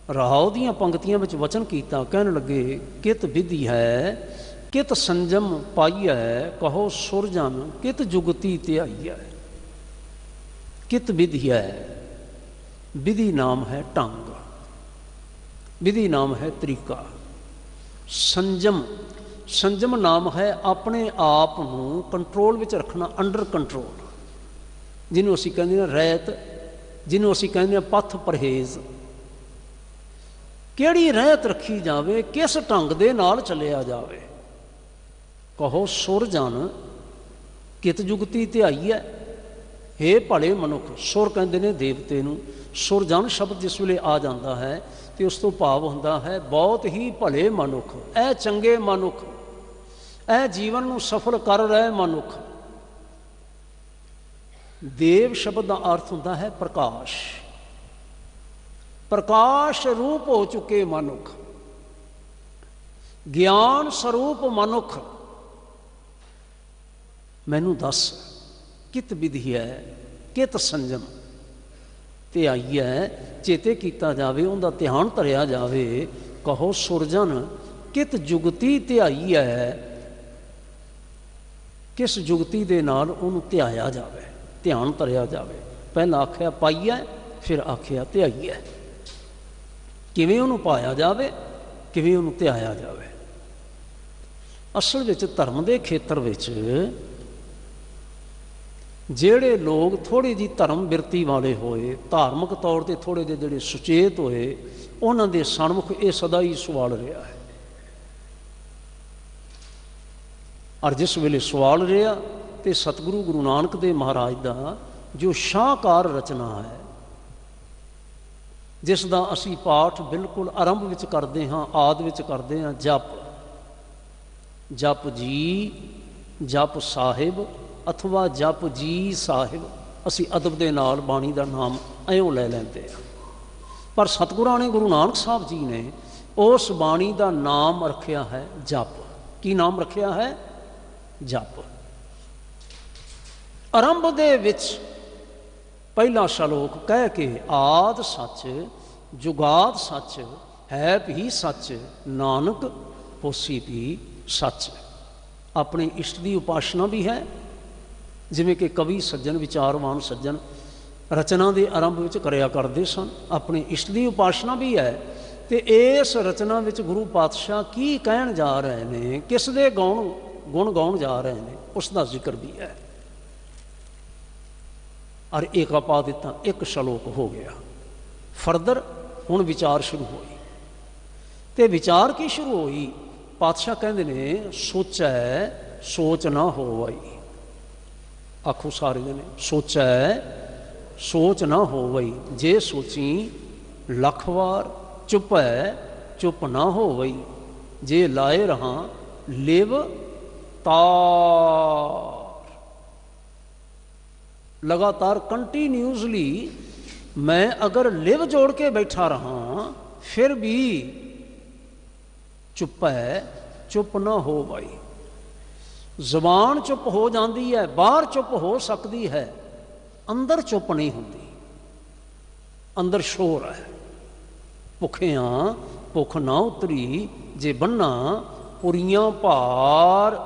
ਰਾਓ ਦੀਆਂ ਪੰਕਤੀਆਂ ਵਿੱਚ ਵਚਨ ਕੀਤਾ, ਕਹਿਣ ਲੱਗੇ ਕਿਤ ਵਿਧੀ ਹੈ कित संजम पाइयै कहो सुरजन कित जुगती त्याइयै। कित विधि है, विधि नाम है ढंग, विधि नाम है तरीका। संजम, संजम नाम है अपने आप ਨੂੰ ਕੰਟਰੋਲ ਵਿੱਚ ਰੱਖਣਾ, ਅੰਡਰ ਕੰਟਰੋਲ, ਜਿਹਨੂੰ ਅਸੀਂ ਕਹਿੰਦੇ ਹਾਂ ਰਹਿਤ, ਜਿਹਨੂੰ ਅਸੀਂ ਕਹਿੰਦੇ ਹਾਂ ਪਥ ਪਰਹੇਜ਼। ਕਿਹੜੀ ਰਹਿਤ ਰੱਖੀ ਜਾਵੇ, ਕਿਸ ਢੰਗ ਦੇ ਨਾਲ ਚੱਲਿਆ ਜਾਵੇ। ਕਹੋ ਸੁਰਜਨ ਕਿਤ ਜੁਗਤੀ ਧਿਆਈ ਹੈ। ਹੇ ਭਲੇ ਮਨੁੱਖ, ਸੁਰ ਕਹਿੰਦੇ ਨੇ ਦੇਵਤੇ ਨੂੰ। ਸੁਰਜਨ ਸ਼ਬਦ ਜਿਸ ਵੇਲੇ ਆ ਜਾਂਦਾ ਹੈ ਤੇ ਉਸ ਤੋਂ ਭਾਵ ਹੁੰਦਾ ਹੈ ਬਹੁਤ ਹੀ ਭਲੇ ਮਨੁੱਖ, ਇਹ ਚੰਗੇ ਮਨੁੱਖ, ਇਹ ਜੀਵਨ ਨੂੰ ਸਫਲ ਕਰ ਰਹੇ ਮਨੁੱਖ। ਦੇਵ ਸ਼ਬਦ ਦਾ ਅਰਥ ਹੁੰਦਾ ਹੈ ਪ੍ਰਕਾਸ਼, ਪ੍ਰਕਾਸ਼ ਰੂਪ ਹੋ ਚੁੱਕੇ ਮਨੁੱਖ, ਗਿਆਨ ਸਰੂਪ ਮਨੁੱਖ। ਮੈਨੂੰ ਦੱਸ ਕਿਤ ਵਿਧੀ ਹੈ, ਕਿਤ ਸੰਜਮ ਧਿਆਈਐ, ਚੇਤੇ ਕੀਤਾ ਜਾਵੇ, ਉਹਦਾ ਧਿਆਨ ਧਰਿਆ ਜਾਵੇ। ਕਹੋ ਸੁਰਜਨ ਕਿਤ ਜੁਗਤੀ ਧਿਆਈਐ, ਕਿਸ ਜੁਗਤੀ ਦੇ ਨਾਲ ਉਹਨੂੰ ਧਿਆਇਆ ਜਾਵੇ, ਧਿਆਨ ਧਰਿਆ ਜਾਵੇ। ਪਹਿਲਾਂ ਆਖਿਆ ਪਾਈਐ, ਫਿਰ ਆਖਿਆ ਧਿਆਈਐ। ਕਿਵੇਂ ਉਹਨੂੰ ਪਾਇਆ ਜਾਵੇ, ਕਿਵੇਂ ਉਹਨੂੰ ਧਿਆਇਆ ਜਾਵੇ। ਅਸਲ ਵਿੱਚ ਧਰਮ ਦੇ ਖੇਤਰ ਵਿੱਚ ਜਿਹੜੇ ਲੋਕ ਥੋੜ੍ਹੀ ਜਿਹੀ ਧਰਮ ਬਿਰਤੀ ਵਾਲੇ ਹੋਏ, ਧਾਰਮਿਕ ਤੌਰ 'ਤੇ ਥੋੜ੍ਹੇ ਜਿਹੇ ਜਿਹੜੇ ਸੁਚੇਤ ਹੋਏ, ਉਹਨਾਂ ਦੇ ਸਨਮੁਖ ਇਹ ਸਦਾ ਹੀ ਸਵਾਲ ਰਿਹਾ ਹੈ। ਔਰ ਜਿਸ ਵੇਲੇ ਸਵਾਲ ਰਿਹਾ ਤੇ ਸਤਿਗੁਰੂ ਗੁਰੂ ਨਾਨਕ ਦੇਵ ਮਹਾਰਾਜ ਦਾ ਜੋ ਸ਼ਾਹਕਾਰ ਰਚਨਾ ਹੈ, ਜਿਸ ਦਾ ਅਸੀਂ ਪਾਠ ਬਿਲਕੁਲ ਆਰੰਭ ਵਿੱਚ ਕਰਦੇ ਹਾਂ, ਆਦਿ ਵਿੱਚ ਕਰਦੇ ਹਾਂ, ਜਪ, ਜਪ ਜੀ, ਜਪ ਸਾਹਿਬ ਅਥਵਾ ਜਪ ਜੀ ਸਾਹਿਬ। ਅਸੀਂ ਅਦਬ ਦੇ ਨਾਲ ਬਾਣੀ ਦਾ ਨਾਮ ਇਉਂ ਲੈ ਲੈਂਦੇ ਹਾਂ, ਪਰ ਸਤਿਗੁਰਾਂ ਨੇ, ਗੁਰੂ ਨਾਨਕ ਸਾਹਿਬ ਜੀ ਨੇ ਉਸ ਬਾਣੀ ਦਾ ਨਾਮ ਰੱਖਿਆ ਹੈ ਜਪ। ਕੀ ਨਾਮ ਰੱਖਿਆ ਹੈ? ਜਪ। ਆਰੰਭ ਦੇ ਵਿੱਚ ਪਹਿਲਾ ਸ਼ਲੋਕ ਕਹਿ ਕੇ ਆਦਿ ਸੱਚ ਜੁਗਾਦ ਸੱਚ ਹੈ ਵੀ ਸੱਚ ਨਾਨਕ ਹੋਸੀ ਵੀ ਸੱਚ। ਆਪਣੇ ਇਸ਼ਟ ਦੀ ਉਪਾਸਨਾ ਵੀ ਹੈ, ਜਿਵੇਂ ਕਿ ਕਵੀ ਸੱਜਣ, ਵਿਚਾਰਵਾਨ ਸੱਜਣ ਰਚਨਾ ਦੇ ਆਰੰਭ ਵਿੱਚ ਕਰਿਆ ਕਰਦੇ ਸਨ। ਆਪਣੇ ਇਸ਼ਟ ਦੀ ਉਪਾਸਨਾ ਵੀ ਹੈ। ਤੇ ਇਸ ਰਚਨਾ ਵਿੱਚ ਗੁਰੂ ਪਾਤਸ਼ਾਹ ਕੀ ਕਹਿਣ ਜਾ ਰਹੇ ਨੇ, ਕਿਸ ਦੇ ਗੁਣ ਗਾਉਣ ਜਾ ਰਹੇ ਨੇ, ਉਸ ਦਾ ਜ਼ਿਕਰ ਵੀ ਹੈ। ਔਰ ਏਕਾ ਪਾ ਦਿੱਤਾ, ਇੱਕ ਸ਼ਲੋਕ ਹੋ ਗਿਆ। ਫਰਦਰ ਹੁਣ ਵਿਚਾਰ ਸ਼ੁਰੂ ਹੋਈ। ਤੇ ਵਿਚਾਰ ਕੀ ਸ਼ੁਰੂ ਹੋਈ? ਪਾਤਸ਼ਾਹ ਕਹਿੰਦੇ ਨੇ ਸੋਚੈ ਸੋਚ ਨਾ ਹੋਵਈ। ਆਖੋ ਸਾਰੇ ਜਣੇ, ਸੋਚੈ ਸੋਚ ਨਾ ਹੋਵਈ। ਜੇ ਸੋਚੀ ਲੱਖ ਵਾਰ, ਚੁੱਪੈ ਚੁੱਪ ਨਾ ਹੋਵਈ। ਜੇ ਲਾਏ ਰਹਾ ਲਿਵ ਤਾਰ। लगातार कंटिन्यूसली मैं अगर लिव जोड़ के बैठा रहा फिर भी चुप है, चुप ना हो भाई। जबान चुप हो जाती है, बाहर चुप हो सकती है, अंदर चुप नहीं होती, अंदर शोर है। भुखिया भुख ना उतरी जे बन्ना पुरियां भार।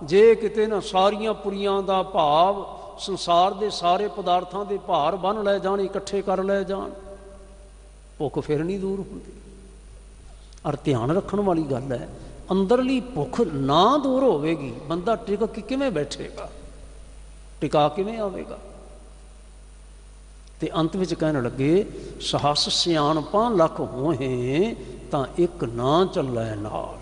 जे किते ना सारियां पुरियां दा भाव संसार के सारे पदार्थों के भार बन लै जान, इकट्ठे कर लै जान, भुख फिर नहीं दूर होती। और ध्यान रखने वाली गल है, अंदरली भुख ना दूर होगी, बंदा टिक के किवें बैठेगा, टिका किवें आवेगा। ते अंत विच कहन लगे सहस सियाणपां लख होहे तां एक ना चलै नाल।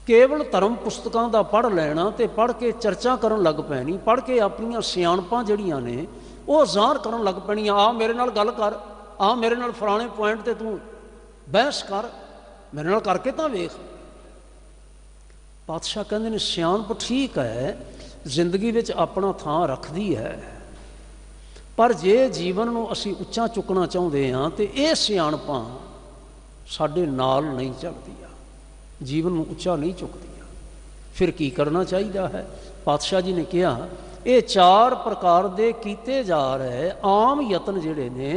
केवल धर्म पुस्तकों का पढ़ लेना तो पढ़ के चर्चा करन लग पैनी, पढ़ के अपनियां सियाणपां जिहड़ियां ने वो ज़ाहर करन लग पैणियां। आ मेरे नाल गल कर, आ मेरे नाल फलाने पॉइंट ते तू बहस कर, मेरे नाल करके तां वेख। पातशाह कहंदे ने सियाणप ठीक है, जिंदगी विच अपना थां रखदी है, पर जे जीवन नूं असीं उच्चा चुकना चाहुंदे हां ते इह सियाणपां साडे नाल नहीं चलदियां, जीवन में उच्चा नहीं चुकदियां। फिर की करना चाहिए है? पातशाह जी ने कहा ये चार प्रकार दे कीते जा रहे आम यतन जिहड़े ने,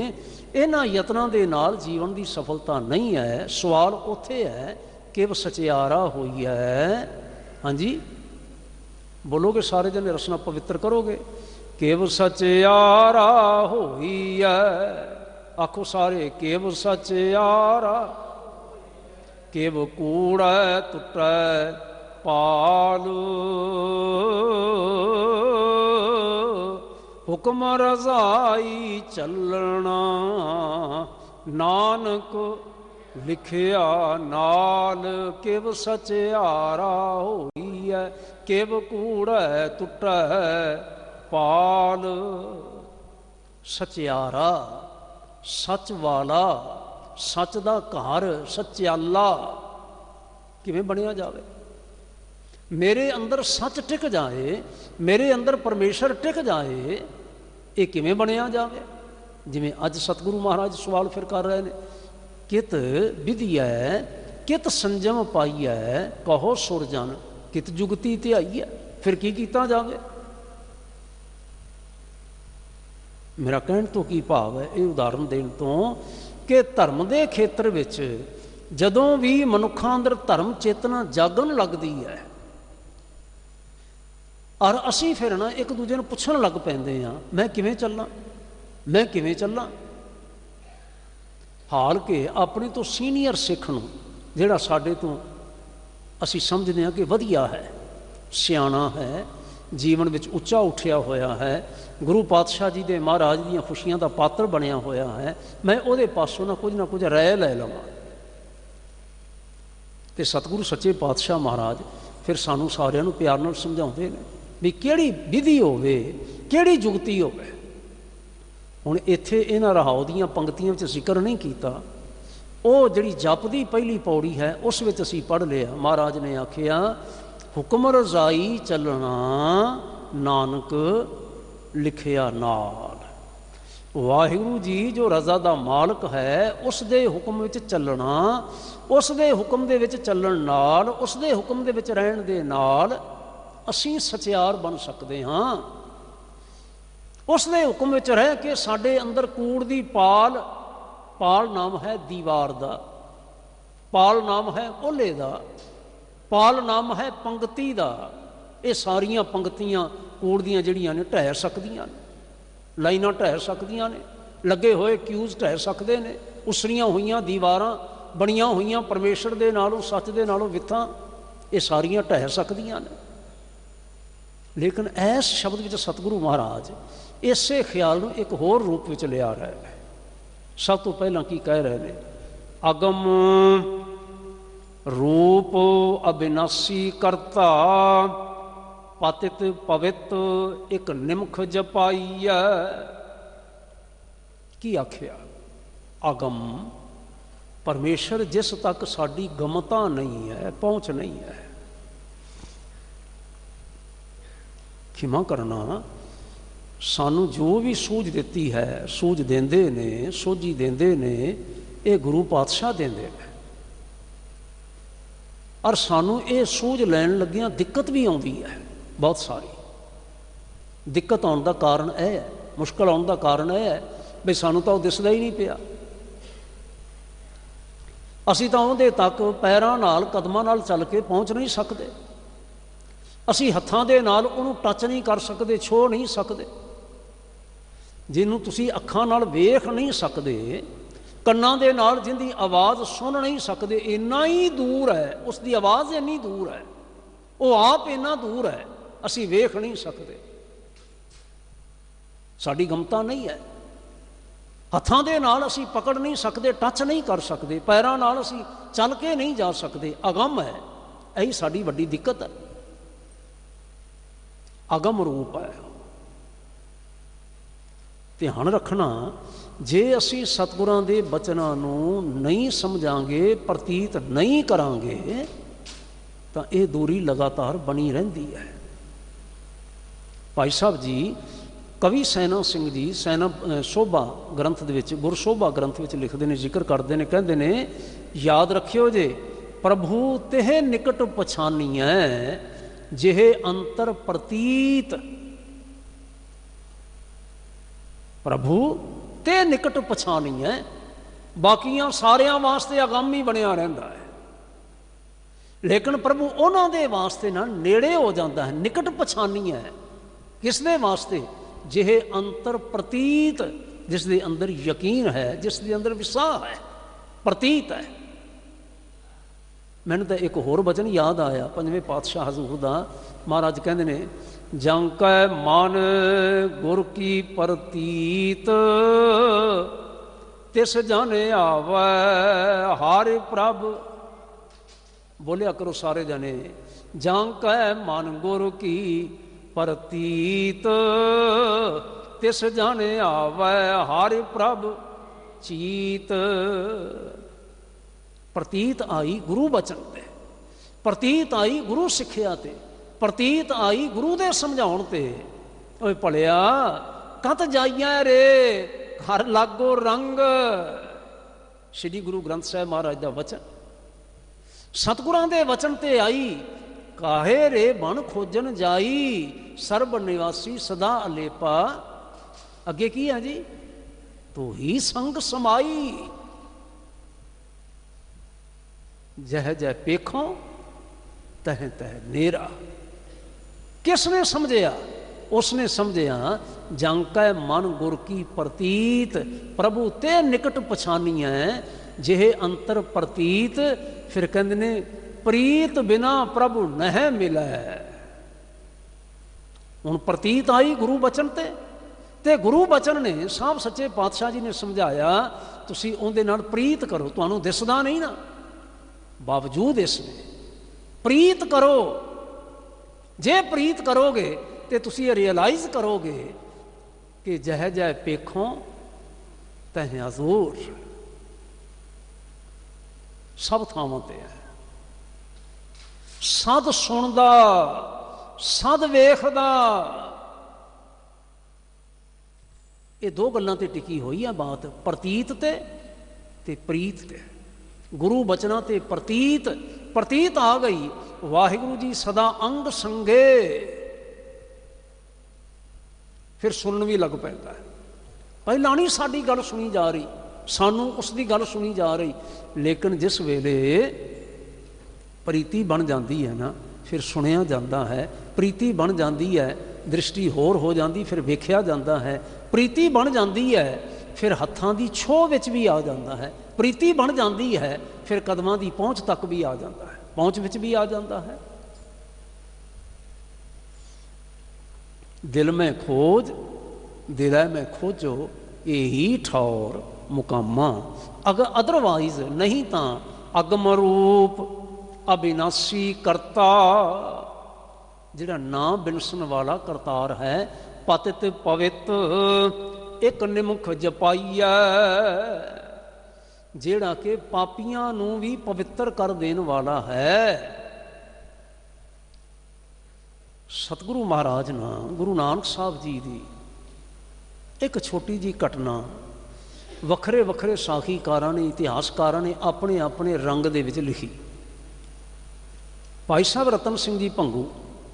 इन्हां यतनां दे नाल जीवन की सफलता नहीं है। सवाल उत्थे है किव सचियारा होई है। हाँ जी बोलोगे सारे जने, रसना पवित्र करोगे। किव सचियारा होई है, आखो सारे, किव सचियारा। किव कूड़ै टुटै पाल, हुक्म रज़ाई चलना, नानक लिखिया नाल। किव सचियारा होई है, किव कूड़ै टुटै पाल। सचियारा सच वाला, सच दा घर, सच्याला किवें बनिया जावे। मेरे अंदर सच टिक जाए, मेरे अंदर परमेश्वर टिक जाए, ये किवें बनिया जावे। जिवें अज सतगुरु महाराज सवाल फिर कर रहे हैं, कित विधिया कित संजम पाईया, कहो सुरजन कित जुगती ध्याई है। फिर की कीता जावे। मेरा कहण तो की भाव है, ये उदाहरण देण तो कि धर्म के खेत्र विच जदों भी मनुखां अंदर धर्म चेतना जागण लगदी है और असीं फिर ना एक दूजे नूं पुछण लग पैंदे हां, मैं किवें चलां, मैं किवें चलां। हाल के अपने तो सीनियर सिख नूं जिहड़ा साडे तो असीं समझदे हां कि वधिया है, सियाणा है, जीवन विच उच्चा उठिया होया है, गुरु पातशाह जी दे महाराज दीयां खुशियां दा पात्र बनिया होया है, मैं उहदे पासों ना कुछ राय लै लवां। ते सतगुरु सच्चे पातशाह महाराज फिर सानू सारियां नूं प्यार नाल समझाउंदे ने भी किहड़ी विधि होवे, किहड़ी जुगती होवे। हुण इत्थे इन्हां रहाओ दीयां पंक्तियां विच जिक्र नहीं कीता, ਉਹ ਜਿਹੜੀ ਜਪ ਦੀ ਪਹਿਲੀ ਪੌੜੀ ਹੈ ਉਸ ਵਿੱਚ ਅਸੀਂ ਪੜ੍ਹ ਲਿਆ। ਮਹਾਰਾਜ ਨੇ ਆਖਿਆ ਹੁਕਮ ਰਜ਼ਾਈ ਚੱਲਣਾ ਨਾਨਕ ਲਿਖਿਆ ਨਾਲ। ਵਾਹਿਗੁਰੂ ਜੀ ਜੋ ਰਜ਼ਾ ਦਾ ਮਾਲਕ ਹੈ ਉਸ ਦੇ ਹੁਕਮ ਵਿੱਚ ਚੱਲਣਾ, ਉਸ ਦੇ ਹੁਕਮ ਦੇ ਵਿੱਚ ਚੱਲਣ ਨਾਲ, ਉਸ ਦੇ ਹੁਕਮ ਦੇ ਵਿੱਚ ਰਹਿਣ ਦੇ ਨਾਲ ਅਸੀਂ ਸਚਿਆਰ ਬਣ ਸਕਦੇ ਹਾਂ। ਉਸ ਦੇ ਹੁਕਮ ਵਿੱਚ ਰਹਿ ਕੇ ਸਾਡੇ ਅੰਦਰ ਕੂੜ ਦੀ ਪਾਲ, ਪਾਲ ਨਾਮ ਹੈ ਦੀਵਾਰ ਦਾ, ਪਾਲ ਨਾਮ ਹੈ ਓਲੇ ਦਾ, ਪਾਲ ਨਾਮ ਹੈ ਪੰਗਤੀ ਦਾ। ਇਹ ਸਾਰੀਆਂ ਪੰਗਤੀਆਂ ਕੂੜ ਦੀਆਂ ਜਿਹੜੀਆਂ ਨੇ ਢਹਿ ਸਕਦੀਆਂ ਨੇ, ਲਾਈਨਾਂ ਢਹਿ ਸਕਦੀਆਂ ਨੇ, ਲੱਗੇ ਹੋਏ ਕਿਊਜ਼ ਢਹਿ ਸਕਦੇ ਨੇ, ਉਸਰੀਆਂ ਹੋਈਆਂ ਦੀਵਾਰਾਂ, ਬਣੀਆਂ ਹੋਈਆਂ ਪਰਮੇਸ਼ਰ ਦੇ ਨਾਲੋਂ, ਸੱਚ ਦੇ ਨਾਲੋਂ ਵਿਥਾਂ, ਇਹ ਸਾਰੀਆਂ ਢਹਿ ਸਕਦੀਆਂ ਨੇ। ਲੇਕਿਨ ਇਸ ਸ਼ਬਦ ਵਿੱਚ ਸਤਿਗੁਰੂ ਮਹਾਰਾਜ ਇਸੇ ਖਿਆਲ ਨੂੰ ਇੱਕ ਹੋਰ ਰੂਪ ਵਿੱਚ ਲਿਆ ਰਹੇ ਨੇ। ਸਭ ਤੋਂ ਪਹਿਲਾਂ ਕੀ ਕਹਿ ਰਹੇ ਨੇ? ਅਗਮ ਰੂਪ ਅਬਿਨਾਸੀ ਕਰਤਾ, ਪਤਿਤ ਪਵਿੱਤ ਇੱਕ ਨਿਮਖ ਜਪਾਈਐ। ਕੀ ਆਖਿਆ? ਅਗਮ ਪਰਮੇਸ਼ਰ ਜਿਸ ਤੱਕ ਸਾਡੀ ਗਮਤਾ ਨਹੀਂ ਹੈ, ਪਹੁੰਚ ਨਹੀਂ ਹੈ। ਖਿਮਾ ਕਰਨਾ, ਸਾਨੂੰ ਜੋ ਵੀ ਸੂਝ ਦਿੱਤੀ ਹੈ, ਸੂਝ ਦਿੰਦੇ ਨੇ, ਸੋਝੀ ਦਿੰਦੇ ਨੇ, ਇਹ ਗੁਰੂ ਪਾਤਸ਼ਾਹ ਦਿੰਦੇ ਨੇ। ਔਰ ਸਾਨੂੰ ਇਹ ਸੂਝ ਲੈਣ ਲੱਗਿਆਂ ਦਿੱਕਤ ਵੀ ਆਉਂਦੀ ਹੈ, ਬਹੁਤ ਸਾਰੀ ਦਿੱਕਤ ਆਉਣ ਦਾ ਕਾਰਨ ਇਹ ਹੈ, ਮੁਸ਼ਕਲ ਆਉਣ ਦਾ ਕਾਰਨ ਇਹ ਹੈ ਵੀ ਸਾਨੂੰ ਤਾਂ ਉਹ ਦਿਸਦਾ ਹੀ ਨਹੀਂ ਪਿਆ। ਅਸੀਂ ਤਾਂ ਉਹਦੇ ਤੱਕ ਪੈਰਾਂ ਨਾਲ, ਕਦਮਾਂ ਨਾਲ ਚੱਲ ਕੇ ਪਹੁੰਚ ਨਹੀਂ ਸਕਦੇ, ਅਸੀਂ ਹੱਥਾਂ ਦੇ ਨਾਲ ਉਹਨੂੰ ਟੱਚ ਨਹੀਂ ਕਰ ਸਕਦੇ, ਛੋਹ ਨਹੀਂ ਸਕਦੇ। ਜਿਹਨੂੰ ਤੁਸੀਂ ਅੱਖਾਂ ਨਾਲ ਵੇਖ ਨਹੀਂ ਸਕਦੇ, ਕੰਨਾਂ ਦੇ ਨਾਲ ਜਿਹਦੀ ਆਵਾਜ਼ ਸੁਣ ਨਹੀਂ ਸਕਦੇ, ਇੰਨਾ ਹੀ ਦੂਰ ਹੈ, ਉਸ ਦੀ ਆਵਾਜ਼ ਇੰਨੀ ਦੂਰ ਹੈ, ਉਹ ਆਪ ਇੰਨਾ ਦੂਰ ਹੈ, ਅਸੀਂ ਵੇਖ ਨਹੀਂ ਸਕਦੇ। ਸਾਡੀ ਗਮਤਾ ਨਹੀਂ ਹੈ, ਹੱਥਾਂ ਦੇ ਨਾਲ ਅਸੀਂ ਪਕੜ ਨਹੀਂ ਸਕਦੇ, ਟੱਚ ਨਹੀਂ ਕਰ ਸਕਦੇ, ਪੈਰਾਂ ਨਾਲ ਅਸੀਂ ਚੱਲ ਕੇ ਨਹੀਂ ਜਾ ਸਕਦੇ, ਅਗਮ ਹੈ। ਇਹੀ ਸਾਡੀ ਵੱਡੀ ਦਿੱਕਤ ਹੈ, ਅਗਮ ਰੂਪ ਹੈ। ਧਿਆਨ ਰੱਖਣਾ, ਜੇ ਅਸੀਂ ਸਤਿਗੁਰਾਂ ਦੇ ਬਚਨਾਂ ਨੂੰ ਨਹੀਂ ਸਮਝਾਂਗੇ, ਪ੍ਰਤੀਤ ਨਹੀਂ ਕਰਾਂਗੇ, ਤਾਂ ਇਹ ਦੂਰੀ ਲਗਾਤਾਰ ਬਣੀ ਰਹਿੰਦੀ ਹੈ। ਭਾਈ ਸਾਹਿਬ ਜੀ, ਕਵੀ ਸੈਨਾ ਸਿੰਘ ਜੀ ਸੈਨਾ ਸੋਭਾ ਗ੍ਰੰਥ ਦੇ ਵਿੱਚ, ਗੁਰ ਸੋਭਾ ਗ੍ਰੰਥ ਵਿੱਚ ਲਿਖਦੇ ਨੇ, ਜ਼ਿਕਰ ਕਰਦੇ ਨੇ, ਕਹਿੰਦੇ ਨੇ, ਯਾਦ ਰੱਖਿਓ ਜੇ ਪ੍ਰਭੂ ਤਿਹ ਨਿਕਟ ਪਛਾਨੀਐ ਜਿਹੇ ਅੰਤਰ ਪ੍ਰਤੀਤ। ਪ੍ਰਭੂ ਤੇ ਨਿਕਟ ਪਛਾਣੀ ਹੈ, ਬਾਕੀਆਂ ਸਾਰਿਆਂ ਵਾਸਤੇ ਅਗੰਮ ਹੀ ਬਣਿਆ ਰਹਿੰਦਾ ਹੈ। ਲੇਕਿਨ ਪ੍ਰਭੂ ਉਹਨਾਂ ਦੇ ਵਾਸਤੇ ਨਾ ਨੇੜੇ ਹੋ ਜਾਂਦਾ ਹੈ, ਨਿਕਟ ਪਛਾਨੀ ਹੈ। ਕਿਸ ਦੇ ਵਾਸਤੇ? ਜਿਹੇ ਅੰਤਰ ਪ੍ਰਤੀਤ, ਜਿਸ ਦੇ ਅੰਦਰ ਯਕੀਨ ਹੈ, ਜਿਸ ਦੇ ਅੰਦਰ ਵਿਸ਼ਵਾਸ ਹੈ, ਪ੍ਰਤੀਤ ਹੈ। ਮੈਨੂੰ ਤਾਂ ਇੱਕ ਹੋਰ ਬਚਨ ਯਾਦ ਆਇਆ ਪੰਜਵੇਂ ਪਾਤਸ਼ਾਹ ਹਜ਼ੂਰ ਦਾ। ਮਹਾਰਾਜ ਕਹਿੰਦੇ ਨੇ, ਜੰ ਕੈ ਮਨ ਗੁਰ ਕੀ ਪ੍ਰਤੀਤ, ਤਿਸ ਜਨ ਆਵੈ ਹਰਿ ਪ੍ਰਭ। ਬੋਲਿਆ ਕਰੋ ਸਾਰੇ ਜਨੇ, ਜੰ ਕੈ ਮਨ ਗੁਰ ਕੀ ਪ੍ਰਤੀਤ, ਤਿਸ ਜਨ ਆਵੈ ਹਰਿ ਪ੍ਰਭ ਚੀਤ। ਪ੍ਰਤੀਤ ਆਈ ਗੁਰੂ ਬਚਨ ਤੇ, ਪ੍ਰਤੀਤ ਆਈ ਗੁਰੂ ਸਿੱਖਿਆ ਤੇ, ਪ੍ਰਤੀਤ ਆਈ ਗੁਰੂ ਦੇ ਸਮਝਾਉਣ ਤੇ। ਓਏ ਭਲਿਆ ਕਤ ਜਾਈਐ ਰੇ ਘਰ ਲਾਗੋ ਰੰਗ। ਸ੍ਰੀ ਗੁਰੂ ਗ੍ਰੰਥ ਸਾਹਿਬ ਮਹਾਰਾਜ ਦਾ ਵਚਨ, ਸਤਿਗੁਰਾਂ ਦੇ ਵਚਨ ਤੇ ਆਈ। ਕਾਹੇ ਰੇ ਬਣ ਖੋਜਣ ਜਾਈ, ਸਰਬ ਨਿਵਾਸੀ ਸਦਾ ਅਲੇਪਾ। ਅੱਗੇ ਕੀ ਹੈ ਜੀ? ਤੂੰ ਹੀ ਸੰਗ ਸਮਾਈ, ਜਹ ਜਹ ਪੇਖੋਂ ਤਹ ਤਹ ਨੇਰਾ। ਕਿਸ ਨੇ ਸਮਝਿਆ? ਉਸਨੇ ਸਮਝਿਆ ਜੰ ਕੈ ਮਨ ਗੁਰ ਕੀ ਪ੍ਰਤੀਤ, ਪ੍ਰਭੂ ਤੇ ਨਿਕਟ ਪਛਾਨੀਐ ਜਿਹੇ ਅੰਤਰ ਪ੍ਰਤੀਤ। ਫਿਰ ਕਹਿੰਦੇ ਨੇ ਪ੍ਰੀਤ ਬਿਨਾ ਪ੍ਰਭੂ ਨਹਿ ਮਿਲੈ। ਹੁਣ ਪ੍ਰਤੀਤ ਆਈ ਗੁਰੂ ਬਚਨ ਤੇ ਗੁਰੂ ਬਚਨ ਨੇ ਸਾਹਿਬ ਸੱਚੇ ਪਾਤਸ਼ਾਹ ਜੀ ਨੇ ਸਮਝਾਇਆ, ਤੁਸੀਂ ਉਹਦੇ ਨਾਲ ਪ੍ਰੀਤ ਕਰੋ। ਤੁਹਾਨੂੰ ਦਿਸਦਾ ਨਹੀਂ ਨਾ, ਬਾਵਜੂਦ ਇਸ ਨੇ ਪ੍ਰੀਤ ਕਰੋ। ਜੇ ਪ੍ਰੀਤ ਕਰੋਗੇ ਤੇ ਤੁਸੀਂ ਇਹ ਰਿਅਲਾਈਜ਼ ਕਰੋਗੇ ਕਿ ਜਹ ਜਹ ਪੇਖੋਂ ਤਹ ਹਜ਼ੂਰ। ਸਭ ਥਾਵਾਂ ਤੇ ਹੈ। ਸਦ ਸੁਣਦਾ, ਸਦ ਵੇਖਦਾ, ਇਹ ਦੋ ਗੱਲਾਂ ਤੇ ਟਿਕੀ ਹੋਈ ਹੈ ਬਾਤ, ਪ੍ਰਤੀਤ ਤੇ ਪ੍ਰੀਤ ਤੇ। ਗੁਰੂ ਬਚਨਾਂ ਤੇ ਪ੍ਰਤੀਤ, ਪ੍ਰਤੀਤ ਆ ਗਈ। ਵਾਹਿਗੁਰੂ ਜੀ ਸਦਾ ਅੰਗ ਸੰਗੇ। ਫਿਰ ਸੁਣਨ ਵੀ ਲੱਗ ਪੈਂਦਾ ਹੈ। ਪਹਿਲਾਂ ਨਹੀਂ ਸਾਡੀ ਗੱਲ ਸੁਣੀ ਜਾ ਰਹੀ, ਸਾਨੂੰ ਉਸ ਦੀ ਗੱਲ ਸੁਣੀ ਜਾ ਰਹੀ। ਲੇਕਿਨ ਜਿਸ ਵੇਲੇ ਪ੍ਰੀਤੀ ਬਣ ਜਾਂਦੀ ਹੈ ਨਾ, ਫਿਰ ਸੁਣਿਆ ਜਾਂਦਾ ਹੈ। ਪ੍ਰੀਤੀ ਬਣ ਜਾਂਦੀ ਹੈ, ਦ੍ਰਿਸ਼ਟੀ ਹੋਰ ਹੋ ਜਾਂਦੀ, ਫਿਰ ਵੇਖਿਆ ਜਾਂਦਾ ਹੈ। ਪ੍ਰੀਤੀ ਬਣ ਜਾਂਦੀ ਹੈ, ਫਿਰ ਹੱਥਾਂ ਦੀ ਛੋਹ ਵਿੱਚ ਵੀ ਆ ਜਾਂਦਾ ਹੈ। ਪ੍ਰੀਤੀ ਬਣ ਜਾਂਦੀ ਹੈ, ਫਿਰ ਕਦਮਾਂ ਦੀ ਪਹੁੰਚ ਤੱਕ ਵੀ ਆ ਜਾਂਦਾ ਹੈ, ਪਹੁੰਚ ਵਿੱਚ ਵੀ ਆ ਜਾਂਦਾ ਹੈ। ਦਿਲ ਮੈਂ ਖੋਜ, ਦਿਲੈ ਮੈਂ ਖੋਜੋ, ਇਹੀ ਠੌਰ ਮੁਕਾਮਾ। ਅਦਰਵਾਈਜ਼ ਨਹੀਂ ਤਾਂ ਅਗਮ ਰੂਪ ਅਬਿਨਾਸੀ ਕਰਤਾ, ਜਿਹੜਾ ਨਾ ਬਿਨਸਣ ਵਾਲਾ ਕਰਤਾਰ ਹੈ। ਪਤਿਤ ਪਵਿੱਤ ਇੱਕ ਨਿਮੁਖ ਜਪਾਈਐ, ਜਿਹੜਾ ਕਿ ਪਾਪੀਆਂ ਨੂੰ ਵੀ ਪਵਿੱਤਰ ਕਰ ਦੇਣ ਵਾਲਾ ਹੈ। ਸਤਿਗੁਰੂ ਮਹਾਰਾਜ ਨਾਲ ਗੁਰੂ ਨਾਨਕ ਸਾਹਿਬ ਜੀ ਦੀ ਇੱਕ ਛੋਟੀ ਜਿਹੀ ਘਟਨਾ ਵੱਖਰੇ ਵੱਖਰੇ ਸਾਖੀਕਾਰਾਂ ਨੇ, ਇਤਿਹਾਸਕਾਰਾਂ ਨੇ ਆਪਣੇ ਆਪਣੇ ਰੰਗ ਦੇ ਵਿੱਚ ਲਿਖੀ। ਭਾਈ ਸਾਹਿਬ ਰਤਨ ਸਿੰਘ ਜੀ ਭੰਗੂ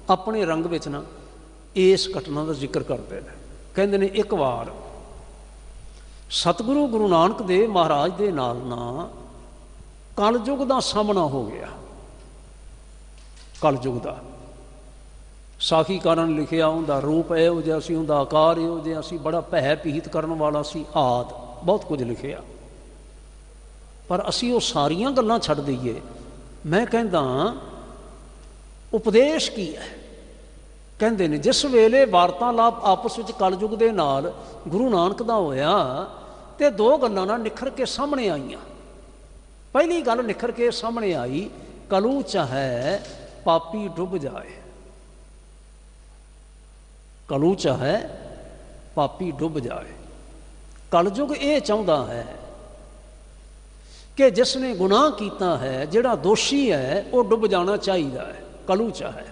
ਆਪਣੇ ਰੰਗ ਵਿੱਚ ਨਾ ਇਸ ਘਟਨਾ ਦਾ ਜ਼ਿਕਰ ਕਰਦੇ ਨੇ। ਕਹਿੰਦੇ ਨੇ ਇੱਕ ਵਾਰ ਸਤਿਗੁਰੂ ਗੁਰੂ ਨਾਨਕ ਦੇਵ ਮਹਾਰਾਜ ਦੇ ਨਾਲ ਨਾ ਕਲਯੁਗ ਦਾ ਸਾਹਮਣਾ ਹੋ ਗਿਆ। ਕਲਯੁਗ ਦਾ ਸਾਖੀਕਾਰਾਂ ਨੇ ਲਿਖਿਆ, ਉਹਦਾ ਰੂਪ ਇਹੋ ਜਿਹਾ ਸੀ, ਉਹਦਾ ਆਕਾਰ ਇਹੋ ਜਿਹਾ ਸੀ, ਬੜਾ ਭੈ ਭੀਤ ਕਰਨ ਵਾਲਾ ਸੀ, ਆਦਿ ਬਹੁਤ ਕੁਝ ਲਿਖਿਆ। ਪਰ ਅਸੀਂ ਉਹ ਸਾਰੀਆਂ ਗੱਲਾਂ ਛੱਡ ਦਈਏ। ਮੈਂ ਕਹਿੰਦਾ ਉਪਦੇਸ਼ ਕੀ ਹੈ? ਕਹਿੰਦੇ ਨੇ ਜਿਸ ਵੇਲੇ ਵਾਰਤਾਲਾਪ ਆਪਸ ਵਿੱਚ ਕਲਯੁਗ ਦੇ ਨਾਲ ਗੁਰੂ ਨਾਨਕ ਦਾ ਹੋਇਆ ਤੇ ਦੋ ਗੱਲਾਂ ਨਾਲ ਨਿਖਰ ਕੇ ਸਾਹਮਣੇ ਆਈਆਂ। ਪਹਿਲੀ ਗੱਲ ਨਿਖਰ ਕੇ ਸਾਹਮਣੇ ਆਈ, ਕਲੂ ਚਾਹੇ ਪਾਪੀ ਡੁੱਬ ਜਾਏ। ਕਲੂ ਚਾਹੇ ਪਾਪੀ ਡੁੱਬ ਜਾਏ। ਕਲਯੁਗ ਇਹ ਚਾਹੁੰਦਾ ਹੈ ਕਿ ਜਿਸ ਨੇ ਗੁਨਾਹ ਕੀਤਾ ਹੈ, ਜਿਹੜਾ ਦੋਸ਼ੀ ਹੈ, ਉਹ ਡੁੱਬ ਜਾਣਾ ਚਾਹੀਦਾ ਹੈ। ਕਲੂ ਚਾਹੇ।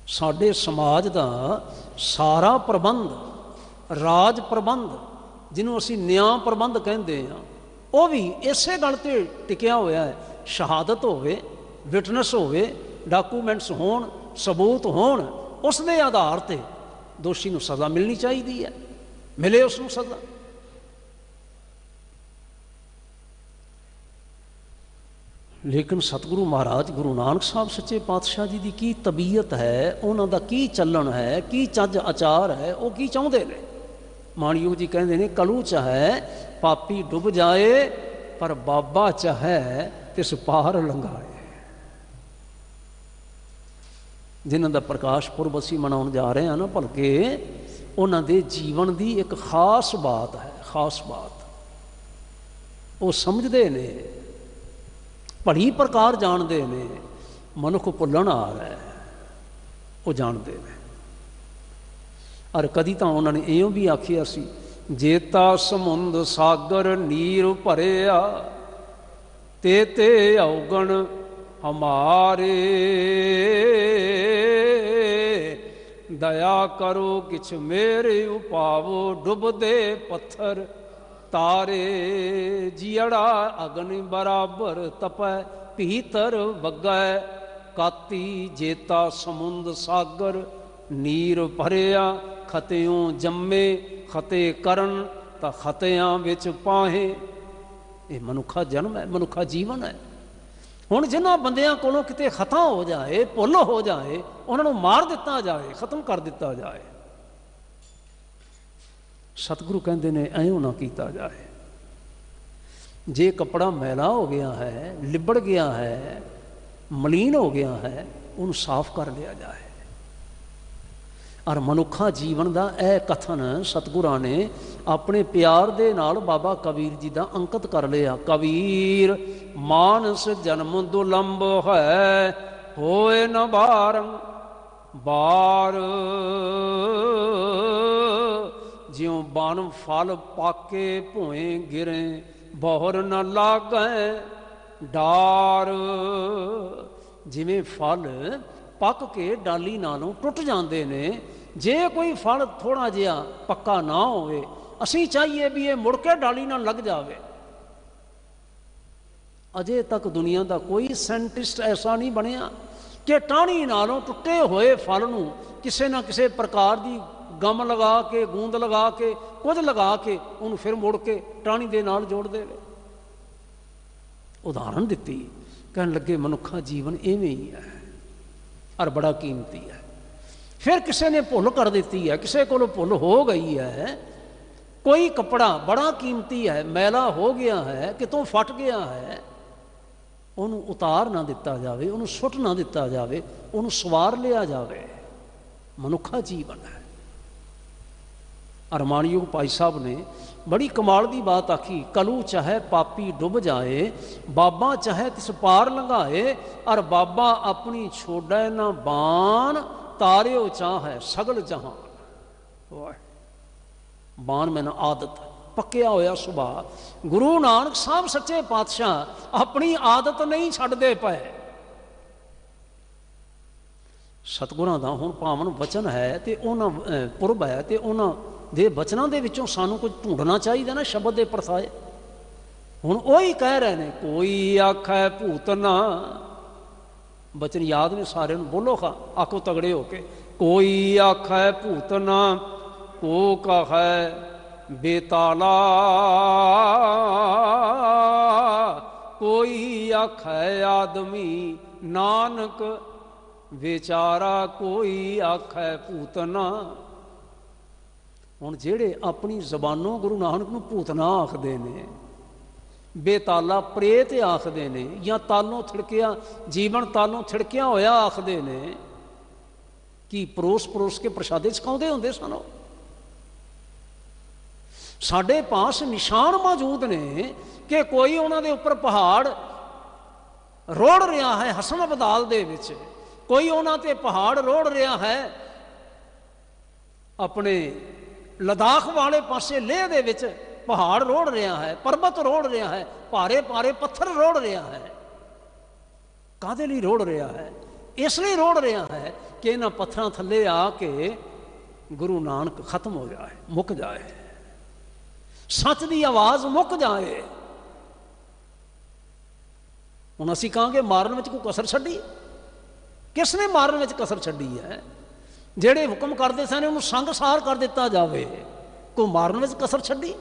ਸਾਡੇ ਸਮਾਜ ਦਾ ਸਾਰਾ ਪ੍ਰਬੰਧ, ਰਾਜ ਪ੍ਰਬੰਧ, ਜਿਹਨੂੰ ਅਸੀਂ ਨਿਆਂ ਪ੍ਰਬੰਧ ਕਹਿੰਦੇ ਹਾਂ, ਉਹ ਵੀ ਇਸੇ ਗੱਲ ਤੇ ਟਿਕਿਆ ਹੋਇਆ ਹੈ। ਸ਼ਹਾਦਤ ਹੋਵੇ, ਵਿਟਨੈਸ ਹੋਵੇ, ਡਾਕੂਮੈਂਟਸ ਹੋਣ, ਸਬੂਤ ਹੋਣ, ਉਸ ਦੇ ਆਧਾਰ ਤੇ ਦੋਸ਼ੀ ਨੂੰ ਸਜ਼ਾ ਮਿਲਣੀ ਚਾਹੀਦੀ ਹੈ। ਮਿਲੇ ਉਸ ਨੂੰ ਸਜ਼ਾ। लेकिन सतगुरु महाराज गुरु नानक साहब सच्चे पातशाह जी की की तबीयत है, उन्हों की चलन है, की चज आचार है, वो की चाहते हैं। माणयोग जी कहते हैं कलू चाहे पापी डुब जाए, पर बाबा चाहे तिस पार लंघाए। जिन्हों का प्रकाश पुरब असीं मनाउण जा रहे हैं ना भलके, उन्होंने जीवन की एक खास बात है, खास बात वो समझते ने, भली प्रकार जानते ने। मनुख भुलण आ रहा है, वो जानते हैं। और कदी तो उन्होंने इं भी आखिया सी, जेता समुंद सागर नीर भरिया, ते अवगण हमारे, दया करो किछ मेरे उपावो, डुबदे पत्थर तारे। जियड़ा अग्नि बराबर तपै, भीतर वगै काती। जेता समुंद सागर नीर भरिया, खतियों जम्मे खते करन, तां खतियां विच पाहे। ये मनुखा जन्म है, मनुखा जीवन है। हुण जिन्हां बंदियां कोलों किते खता हो जाए, भुल हो जाए, उन्होंने मार दिता जाए, खत्म कर दिता जाए। सतगुरु कहते ने ऐं ना किया जाए। जे कपड़ा मैला हो गया है, लिबड़ गया है, मलीन हो गया है, उन्हें साफ कर लिया जाए। और मनुखा जीवन का यह कथन सतगुरां ने अपने प्यार दे नाल बाबा कबीर जी का अंकित कर लिया। कबीर मानस जन्म दुलंब है, होए न बारं बार। ज्यों बन फल पाके भुए गिरे, बहुर न लागै डार। जिमें फल पक के डाली नालों टुट जाते ने, जे कोई फल थोड़ा जिहा पक्का ना होवे, असीं चाहिए भी ये मुड़ के डाली ना लग जावे। अजे तक दुनिया का कोई साइंटिस्ट ऐसा नहीं बनया कि टाणी नालों टुटे हुए फल नूं किसी ना किसी प्रकार की गम लगा के, गूंद लगा के, कुछ लगा के उन्होंने फिर मुड़ के टाणी दे नाल जोड़ दे। उदाहरण दिती, कहन लगे मनुखा जीवन इवें ही है और बड़ा कीमती है। फिर किसी ने भुल कर दी है, किसी को भुल हो गई है, कोई कपड़ा बड़ा कीमती है मैला हो गया है, कितों फट गया है, उन्होंने उतार ना दिता जाए, उन्होंने सुट ना दिता जाए, उन्होंने सवार लिया जाए। मनुखा जीवन है। अरमाणयोग भाई साहब ने बड़ी कमाल की बात आखी, कलू चाहे पापी डुब जाए, बाबा चाहे तिस पार लंघाए। और बाबा अपनी छोड़े न बाण, तारियो चाहे सगल जहान। बाण मैंने आदत, पक्या होया सुभाव। गुरु नानक साहब सच्चे पातशाह अपनी आदत नहीं छड्डदे पए। सतगुरां दा हुण पावन वचन है, तो उन्हां पुरब है, तो उन्हां दे वचनों के विचों सानू कुछ ढूंढना चाहिए ना, शब्द दे परसाए। हुण वही कह रहे हैं, कोई आखै भूतना। वचन याद ने सारे नूं, बोलो खा, आखो तगड़े होके। कोई आखै भूतना, को कहे बेताला। कोई आखै आदमी नानक बेचारा, कोई आखै भूतना। हुण जेड़े अपनी जबानों गुरु नानक नूं भूतना आखदे ने, बेताला प्रेत आखदे ने, या तालों थिड़किया जीवन तालों थिड़किया होया आखदे ने, कि परोस परोस के प्रसादे छकाउंदे हुंदे सन। साडे पास निशान मौजूद ने कि कोई उन्हां दे उपर पहाड़ रोड़ रहा है हसन अबदाल दे विच, कोई उन्हां ते पहाड़ रोड़ रहा है अपने लद्दाख वाले पासे लेह दे विच, पहाड़ रोड़ रहा है, पर्वत रोड़ रहा है, भारे भारे पत्थर रोड़ रहा है। काहदे लई रोड़ रहा है? इसलिए रोड़ रहा है कि इन्हां पत्थरां थल्ले आके गुरु नानक खत्म हो जाए, मुक जाए, सच की आवाज़ मुक जाए। हुण असीं कहांगे मारन विच कोई कसर छड्डी? किसने मारन विच कसर छड्डी है? जेड़े हुक्म करते सन उन्होंने संगसार कर दिता जाए, कोई मारन में कसर छड्डी?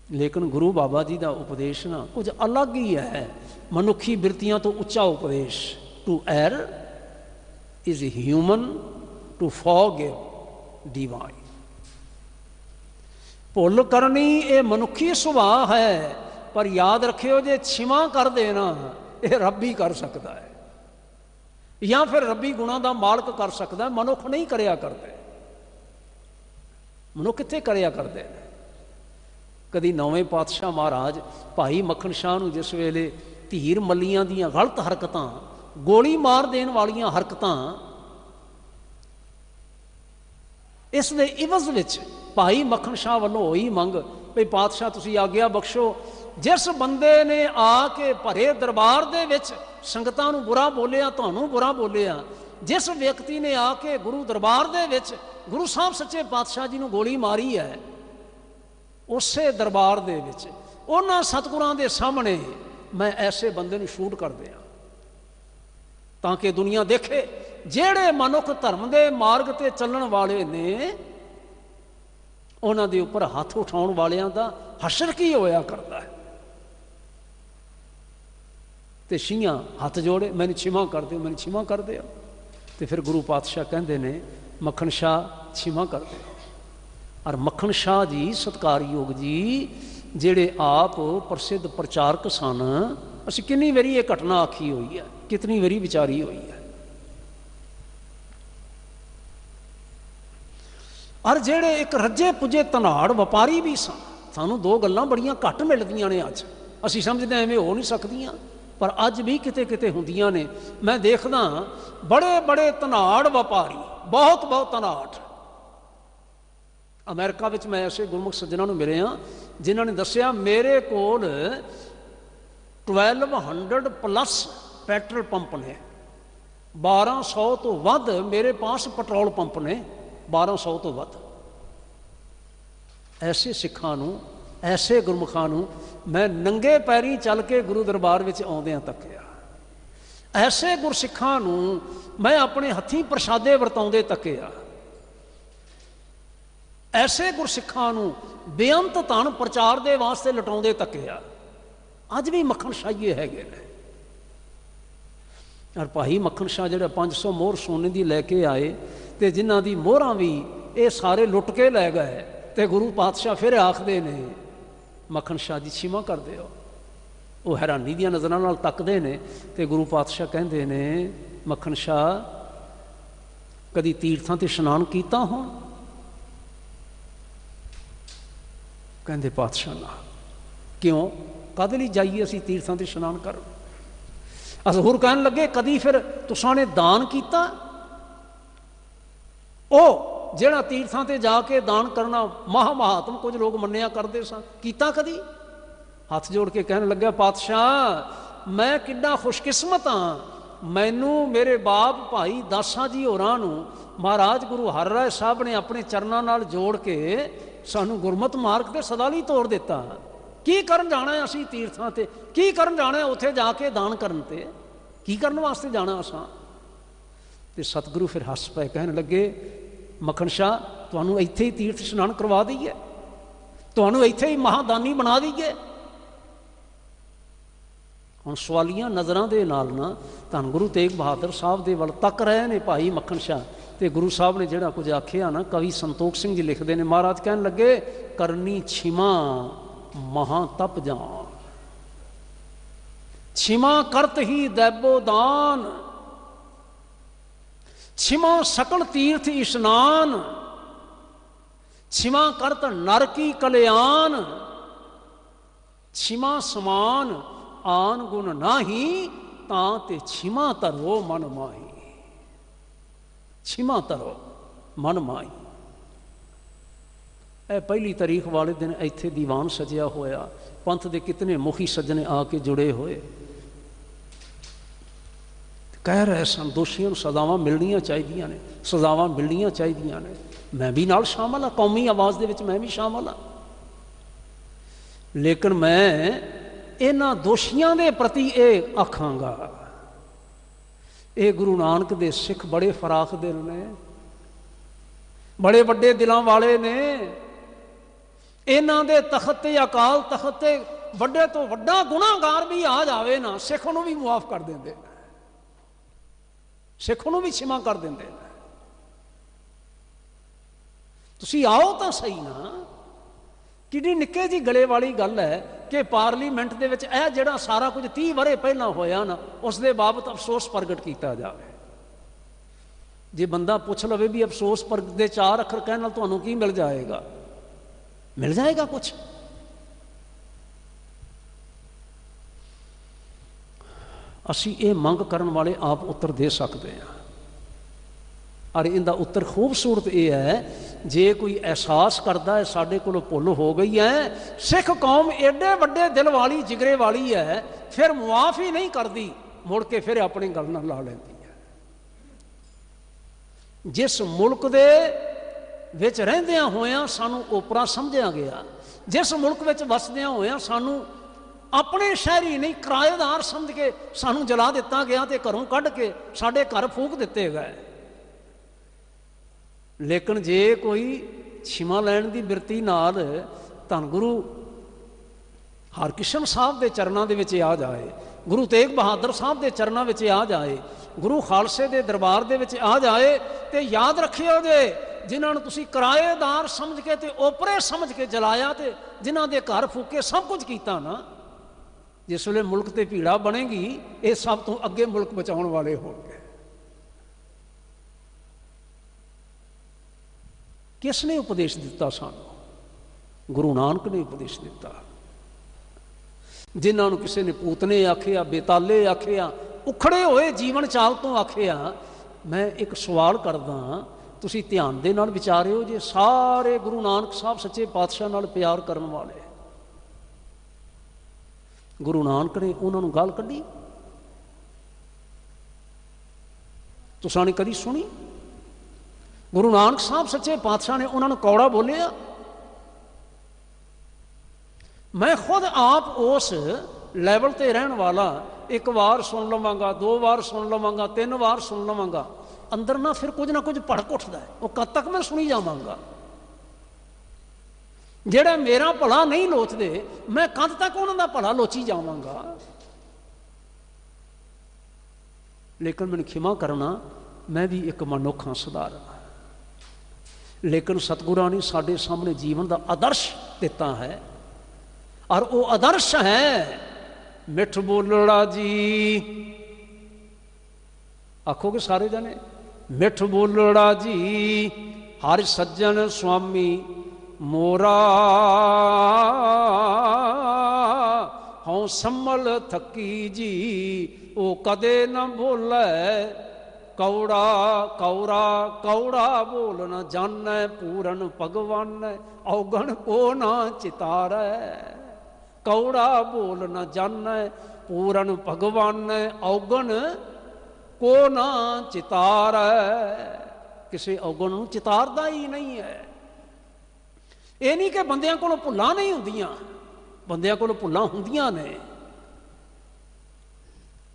लेकिन गुरु बाबा जी का उपदेश ना कुछ अलग ही है, मनुखी बिरतियां तो उच्चा उपदेश। To err is human, to forgive divine. भुल करनी ये मनुखी सुभाव है, पर याद रखियो जे क्षमा कर देना ये रब ही कर सकता है, या फिर रब्बी गुणा का मालक कर सकता है, मनुख नहीं करया करते। मनुख कित्थे करया करते हैं। कदी नौवें पातशाह महाराज भाई मक्खन शाह नूं जिस वेले धीर मल्लियां दीयां गलत हरकतां, गोली मार देण वालियां हरकतां, इस दे इवज विच भाई मक्खन शाह वालों होई मंग भी पातशाह तुसीं आग्या बख्शो, जिस बंदे ने आके भरे दरबार दे विच संगतां नूं बुरा बोलिया, तुहानूं बुरा बोलिया, जिस व्यक्ति ने आके गुरु दरबार दे विच गुरु साहब सच्चे पातशाह जी नूं गोली मारी है, उसे दरबार दे विच उन्हां सतगुरां दे सामने मैं ऐसे बंदे नूं शूट कर दियां, ताकि दुनिया देखे जेड़े मनुख धर्म दे मार्ग ते चलण वाले ने उन्हां दे उपर हथ उठाउण वालियां दा हशर की होया करदा है। ते छियां हथ जोड़े, मैनूं क्षमा कर दिओ, मैनूं क्षमा कर दिओ। ते फिर गुरु पातशाह कहंदे ने मक्खन शाह क्षमा कर दिओ। और मक्खन शाह जी सत्कारयोग जी जेड़े आप प्रसिद्ध प्रचारक सन, असीं कितनी वारी ये घटना आखी हुई है, कितनी वारी विचारी हुई है। और जेड़े एक रज्जे पुजे धनाड़ व्यापारी भी सन, सानूं दो गल्लां बड़ियां घट मिलदियां ने अज, असीं समझदे एवें हो नहीं सकदियां, पर अज भी किते किते हुंदियां ने। मैं देखदा बड़े बड़े धनाड़ व्यापारी, बहुत बहुत धनाड़। अमेरिका विच मैं ऐसे गुरमुख सज्जनां नूं मिले हाँ जिन्हां ने दस्सिया मेरे कोल 1200 प्लस पेट्रोल पंप ने, 1200 तो वध मेरे पास पेट्रोल पंप ने, 1200 तो वध। ऐसे सिखां नूं, ऐसे गुरमुखां नूं मैं नंगे पैरी चल के गुरु दरबार विच आउंदिआं तक्किया। ऐसे गुरसिखां नूं मैं अपने हत्थीं प्रसादे वरताउंदे तक्किया। ऐसे गुरसिखां नूं बेअंत धन प्रचार दे वास्ते लटाउंदे तक्किया। अज भी मक्खन शाहीए हैगे ने। और भाई मक्खन शाह जिहड़ा 500 मोहर सोने की लैके आए, तो जिन्हां दी मोहरां भी ये सारे लुट के लै गए, तो गुरु पातशाह फिर आखदे ने मक्खन शाह जी क्षमा कर दिओ। वो हैरानी दी नज़रां नाल तकदे ने, तो गुरु पातशाह कहंदे ने मक्खन शाह कदी तीर्थां ते इशनान कीता हो? कहंदे पातशाह ना। क्यों? कद लई जाइए असीं तीर्थां ते इशनान करन? हजूर कहन लगे कदी फिर तुसां ने दान कीता? ओ जिहड़ा तीर्थां ते जाके दान करना महात्म कुछ लोग मन्निया करते सन, कीता कदी? हथ जोड़ के कहन लग्या पातशाह मैं कितना खुशकिस्मत हाँ, मैनू मेरे बाप भाई दासा जी होरां नूं महाराज गुरु हरराय साहब ने अपने चरनां नाल जोड़ के सानू गुरमत मार्ग ते सदा लई तोड़ दिता। की करन जाना है असीं तीर्थां ते? की करन जाना है उत्थे जाके दान करन ते? की करन वास्ते जाना असां? ते सतगुरु फिर हस पे कहन लगे मक्खन शाह तुहानू इत्थे ही तीर्थ इशनान करवा दईए, तुहानू इत्थे ही महादानी बना दईए। हुण सवालियां नज़रां दे नाल ना धन गुरु तेग बहादुर साहब दे वल तक रहे ने भाई मक्खन शाह। ते गुरु साहब ने जिहड़ा कुछ आखिया ना, कवि संतोख सिंह जी लिखते हैं, महाराज कहन लगे करनी छिमा महा तप जान, छिमा करत ही दैबो दान, छिमा सकल तीर्थ इशनान, छिमा करत नर की कल्याण, छिमा समान आन गुण नाही, तां ते छिमा तरो मन माही। छिमा तरो मन माही। ए पहली तारीख वाले दिन इत्थे दीवान सजिया होया, पंथ दे कितने मुखी सज्जने आके जुड़े हुए, कह रहे सन दोषियों को सजावां मिलनियां चाहिए ने, सजावां मिलनियां चाहिए ने। मैं भी नाल शामिल हाँ, कौमी आवाज़ दे विच मैं भी शामिल हाँ। लेकिन मैं इन्हां दोषियों के प्रति ये आखांगा, ये गुरु नानक दे सिख बड़े फराख दिल ने, बड़े वड्डे दिलों वाले ने। ਇਹਨਾਂ ਦੇ ਤਖਤ ਤੇ, ਅਕਾਲ ਤਖਤ ਤੇ ਵੱਡੇ ਤੋਂ ਵੱਡਾ ਗੁਨਾਹਗਾਰ ਵੀ ਆ ਜਾਵੇ ਨਾ, ਸਿੱਖ ਨੂੰ ਵੀ ਮੁਆਫ ਕਰ ਦਿੰਦੇ, ਸਿੱਖ ਨੂੰ ਵੀ ਛਿਮਾ ਕਰ ਦਿੰਦੇ ਨੇ। ਤੁਸੀਂ ਆਓ ਤਾਂ ਸਹੀ ਨਾ। ਕਿੰਨੀ ਨਿੱਕੇ ਜੀ ਗਲੇ ਵਾਲੀ ਗੱਲ ਹੈ ਕਿ ਪਾਰਲੀਮੈਂਟ ਦੇ ਵਿੱਚ ਇਹ ਜਿਹੜਾ ਸਾਰਾ ਕੁਝ 30 ਵਰ੍ਹੇ ਪਹਿਲਾਂ ਹੋਇਆ ਨਾ, ਉਸ ਦੇ ਬਾਬਤ ਅਫਸੋਸ ਪ੍ਰਗਟ ਕੀਤਾ ਜਾਵੇ। ਜੇ ਬੰਦਾ ਪੁੱਛ ਲਵੇ ਵੀ ਅਫਸੋਸ ਪ੍ਰਗਟ ਦੇ 4 ਅੱਖਰ ਕਹਿਣ ਨਾਲ ਤੁਹਾਨੂੰ ਕੀ ਮਿਲ ਜਾਏਗਾ? ਮਿਲ ਜਾਏਗਾ ਕੁਛ? ਅਸੀਂ ਇਹ ਮੰਗ ਕਰਨ ਵਾਲੇ ਆਪ ਉੱਤਰ ਦੇ ਸਕਦੇ ਹਾਂ। ਔਰ ਇਹਦਾ ਉੱਤਰ ਖੂਬਸੂਰਤ ਇਹ ਹੈ, ਜੇ ਕੋਈ ਅਹਿਸਾਸ ਕਰਦਾ ਹੈ ਸਾਡੇ ਕੋਲੋਂ ਭੁੱਲ ਹੋ ਗਈ ਹੈ, ਸਿੱਖ ਕੌਮ ਐਡੇ ਵੱਡੇ ਦਿਲ ਵਾਲੀ, ਜਿਗਰੇ ਵਾਲੀ ਹੈ, ਫਿਰ ਮੁਆਫ ਹੀ ਨਹੀਂ ਕਰਦੀ, ਮੁੜ ਕੇ ਫਿਰ ਆਪਣੀ ਗੱਲ ਨਾਲ ਲਾ ਲੈਂਦੀ ਹੈ। ਜਿਸ ਮੁਲਕ ਦੇ ਵਿੱਚ ਰਹਿੰਦਿਆਂ ਹੋਇਆਂ ਸਾਨੂੰ ਓਪਰਾ ਸਮਝਿਆ ਗਿਆ, ਜਿਸ ਮੁਲਕ ਵਿੱਚ ਵਸਦਿਆਂ ਹੋਇਆਂ ਸਾਨੂੰ ਆਪਣੇ ਸ਼ਹਿਰੀ ਨਹੀਂ ਕਿਰਾਏਦਾਰ ਸਮਝ ਕੇ ਸਾਨੂੰ ਜਲਾ ਦਿੱਤਾ ਗਿਆ ਤੇ ਘਰੋਂ ਕੱਢ ਕੇ ਸਾਡੇ ਘਰ ਫੂਕ ਦਿੱਤੇ ਗਏ। ਲੇਕਿਨ ਜੇ ਕੋਈ ਛਿਮਾ ਲੈਣ ਦੀ ਬਿਰਤੀ ਨਾਲ ਧੰਨ ਗੁਰੂ ਹਰਕ੍ਰਿਸ਼ਨ ਸਾਹਿਬ ਦੇ ਚਰਨਾਂ ਦੇ ਵਿੱਚ ਆ ਜਾਏ, ਗੁਰੂ ਤੇਗ ਬਹਾਦਰ ਸਾਹਿਬ ਦੇ ਚਰਨਾਂ ਵਿੱਚ ਆ ਜਾਏ, ਗੁਰੂ ਖਾਲਸੇ ਦੇ ਦਰਬਾਰ ਦੇ ਵਿੱਚ ਆ ਜਾਏ, ਤੇ ਯਾਦ ਰੱਖਿਓ ਜੇ ਜਿਨ੍ਹਾਂ ਨੂੰ ਤੁਸੀਂ ਕਿਰਾਏਦਾਰ ਸਮਝ ਕੇ ਤੇ ਓਪਰੇ ਸਮਝ ਕੇ ਜਲਾਇਆ ਤੇ ਜਿਨ੍ਹਾਂ ਦੇ ਘਰ ਫੂਕੇ, ਸਭ ਕੁਝ ਕੀਤਾ ਨਾ, ਜਿਸ ਵੇਲੇ ਮੁਲਕ ਤੇ ਭੀੜਾ ਬਣੇਗੀ, ਇਹ ਸਭ ਤੋਂ ਅੱਗੇ ਮੁਲਕ ਬਚਾਉਣ ਵਾਲੇ ਹੋਣਗੇ। ਕਿਸ ਨੇ ਉਪਦੇਸ਼ ਦਿੱਤਾ ਸਾਨੂੰ? ਗੁਰੂ ਨਾਨਕ ਨੇ ਉਪਦੇਸ਼ ਦਿੱਤਾ। ਜਿਨ੍ਹਾਂ ਨੂੰ ਕਿਸੇ ਨੇ ਪੂਤਨੇ ਆਖਿਆ, ਬੇਤਾਲੇ ਆਖਿਆ, ਉਖੜੇ ਹੋਏ ਜੀਵਨ ਚਾਲ ਤੋਂ ਆਖਿਆ। ਮੈਂ ਇੱਕ ਸਵਾਲ ਕਰਦਾ, ਤੁਸੀਂ ਧਿਆਨ ਦੇ ਨਾਲ ਵਿਚਾਰਿਓ ਜੇ, ਸਾਰੇ ਗੁਰੂ ਨਾਨਕ ਸਾਹਿਬ ਸੱਚੇ ਪਾਤਸ਼ਾਹ ਨਾਲ ਪਿਆਰ ਕਰਨ ਵਾਲੇ, ਗੁਰੂ ਨਾਨਕ ਨੇ ਉਹਨਾਂ ਨੂੰ ਗਾਲ ਕੱਢੀ? ਤੁਸਾਂ ਨੇ ਕਦੀ ਸੁਣੀ? ਗੁਰੂ ਨਾਨਕ ਸਾਹਿਬ ਸੱਚੇ ਪਾਤਸ਼ਾਹ ਨੇ ਉਹਨਾਂ ਨੂੰ ਕੌੜਾ ਬੋਲਿਆ? ਮੈਂ ਖੁਦ ਆਪ ਉਸ ਲੈਵਲ ਤੇ ਰਹਿਣ ਵਾਲਾ, ਇੱਕ ਵਾਰ ਸੁਣ ਲਵਾਂਗਾ, 2 ਵਾਰ ਸੁਣ ਲਵਾਂਗਾ, 3 ਵਾਰ ਸੁਣ ਲਵਾਂਗਾ, ਅੰਦਰ ਨਾ ਫਿਰ ਕੁਝ ਨਾ ਕੁਝ ਭੜਕ ਉੱਠਦਾ ਹੈ। ਉਹ ਕਦ ਤੱਕ ਮੈਂ ਸੁਣੀ ਜਾਵਾਂਗਾ? ਜਿਹੜਾ ਮੇਰਾ ਭਲਾ ਨਹੀਂ ਲੋਚਦੇ, ਮੈਂ ਕਦ ਤੱਕ ਉਹਨਾਂ ਦਾ ਭਲਾ ਲੋਚੀ ਜਾਵਾਂਗਾ? ਲੇਕਿਨ ਮੈਨੂੰ ਖਿਮਾ ਕਰਨਾ, ਮੈਂ ਵੀ ਇੱਕ ਮਨੁੱਖ ਹਾਂ, ਸਧਾਰਨ। ਲੇਕਿਨ ਸਤਿਗੁਰਾਂ ਨੇ ਸਾਡੇ ਸਾਹਮਣੇ ਜੀਵਨ ਦਾ ਆਦਰਸ਼ ਦਿੱਤਾ ਹੈ, ਔਰ ਉਹ ਆਦਰਸ਼ ਹੈ ਮਿੱਠ ਬੋਲੜਾ ਜੀ। ਆਖੋਗੇ ਸਾਰੇ ਜਣੇ, ਮਿੱਠ ਬੋਲੜਾ ਜੀ ਹਰ ਸੱਜਣ ਸੁਆਮੀ ਮੋਰਾ, ਹਉ ਸੰਮਲ ਥੱਕੀ ਜੀ ਉਹ ਕਦੇ ਨਾ ਬੋਲੇ, ਕੌੜਾ ਕੌੜਾ ਕੌੜਾ ਬੋਲ ਨਾ ਜਾਣੈ, ਪੂਰਨ ਭਗਵਾਨ ਔਗਣ ਕੋ ਨਾ ਚਿਤਾਰੈ। ਕੌੜਾ ਬੋਲ ਨਾ ਜਾਣੈ, ਪੂਰਨ ਭਗਵਾਨ ਔਗਣ ਕੋ ਨਾ ਚਿਤਾਰੈ। ਕਿਸੇ ਔਗਣ ਨੂੰ ਚਿਤਾਰਦਾ ਹੀ ਨਹੀਂ ਹੈ। ਇਹ ਨਹੀਂ ਕਿ ਬੰਦਿਆਂ ਕੋਲੋਂ ਭੁੱਲਾਂ ਨਹੀਂ ਹੁੰਦੀਆਂ, ਬੰਦਿਆਂ ਕੋਲੋਂ ਭੁੱਲਾਂ ਹੁੰਦੀਆਂ ਨੇ,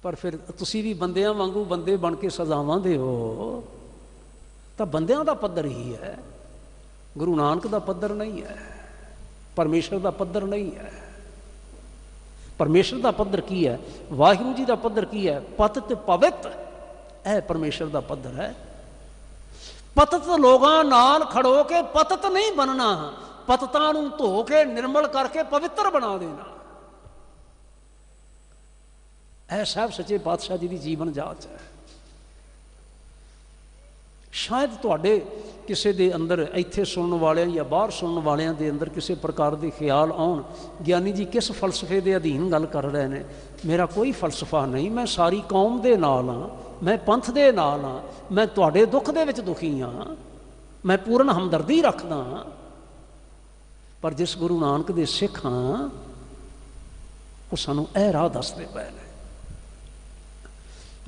ਪਰ ਫਿਰ ਤੁਸੀਂ ਵੀ ਬੰਦਿਆਂ ਵਾਂਗੂ ਬੰਦੇ ਬਣ ਕੇ ਸਜ਼ਾਵਾਂ ਦਿਓ ਤਾਂ ਬੰਦਿਆਂ ਦਾ ਪੱਧਰ ਹੀ ਹੈ, ਗੁਰੂ ਨਾਨਕ ਦਾ ਪੱਧਰ ਨਹੀਂ ਹੈ, ਪਰਮੇਸ਼ਰ ਦਾ ਪੱਧਰ ਨਹੀਂ ਹੈ। ਪਰਮੇਸ਼ਰ ਦਾ ਪੱਧਰ ਕੀ ਹੈ? ਵਾਹਿਗੁਰੂ ਜੀ ਦਾ ਪੱਧਰ ਕੀ ਹੈ? ਪਤਿਤ ਪਵਿੱਤ, ਇਹ ਪਰਮੇਸ਼ਰ ਦਾ ਪੱਧਰ ਹੈ। ਪਤਿਤ ਲੋਕਾਂ ਨਾਲ ਖੜੋ ਕੇ ਪਤਿਤ ਨਹੀਂ ਬਣਨਾ, ਪਤਿਤਾਂ ਨੂੰ ਧੋ ਕੇ ਨਿਰਮਲ ਕਰਕੇ ਪਵਿੱਤਰ ਬਣਾ ਦੇਣਾ। ਇਹ ਸਾਹਿਬ ਸੱਚੇ ਪਾਤਸ਼ਾਹ ਜੀ ਦੀ ਜੀਵਨ ਜਾਚ ਹੈ। ਸ਼ਾਇਦ ਤੁਹਾਡੇ ਕਿਸੇ ਦੇ ਅੰਦਰ, ਇੱਥੇ ਸੁਣਨ ਵਾਲਿਆਂ ਜਾਂ ਬਾਹਰ ਸੁਣਨ ਵਾਲਿਆਂ ਦੇ ਅੰਦਰ ਕਿਸੇ ਪ੍ਰਕਾਰ ਦੇ ਖਿਆਲ ਆਉਣ, ਗਿਆਨੀ ਜੀ ਕਿਸ ਫਲਸਫੇ ਦੇ ਅਧੀਨ ਗੱਲ ਕਰ ਰਹੇ ਨੇ। ਮੇਰਾ ਕੋਈ ਫਲਸਫਾ ਨਹੀਂ, ਮੈਂ ਸਾਰੀ ਕੌਮ ਦੇ ਨਾਲ ਹਾਂ, ਮੈਂ ਪੰਥ ਦੇ ਨਾਲ ਹਾਂ, ਮੈਂ ਤੁਹਾਡੇ ਦੁੱਖ ਦੇ ਵਿੱਚ ਦੁਖੀ ਹਾਂ, ਮੈਂ ਪੂਰਨ ਹਮਦਰਦੀ ਰੱਖਦਾ ਹਾਂ। ਪਰ ਜਿਸ ਗੁਰੂ ਨਾਨਕ ਦੇ ਸਿੱਖ ਹਾਂ, ਉਹ ਸਾਨੂੰ ਇਹ ਰਾਹ ਦੱਸਦੇ ਪਏ ਨੇ।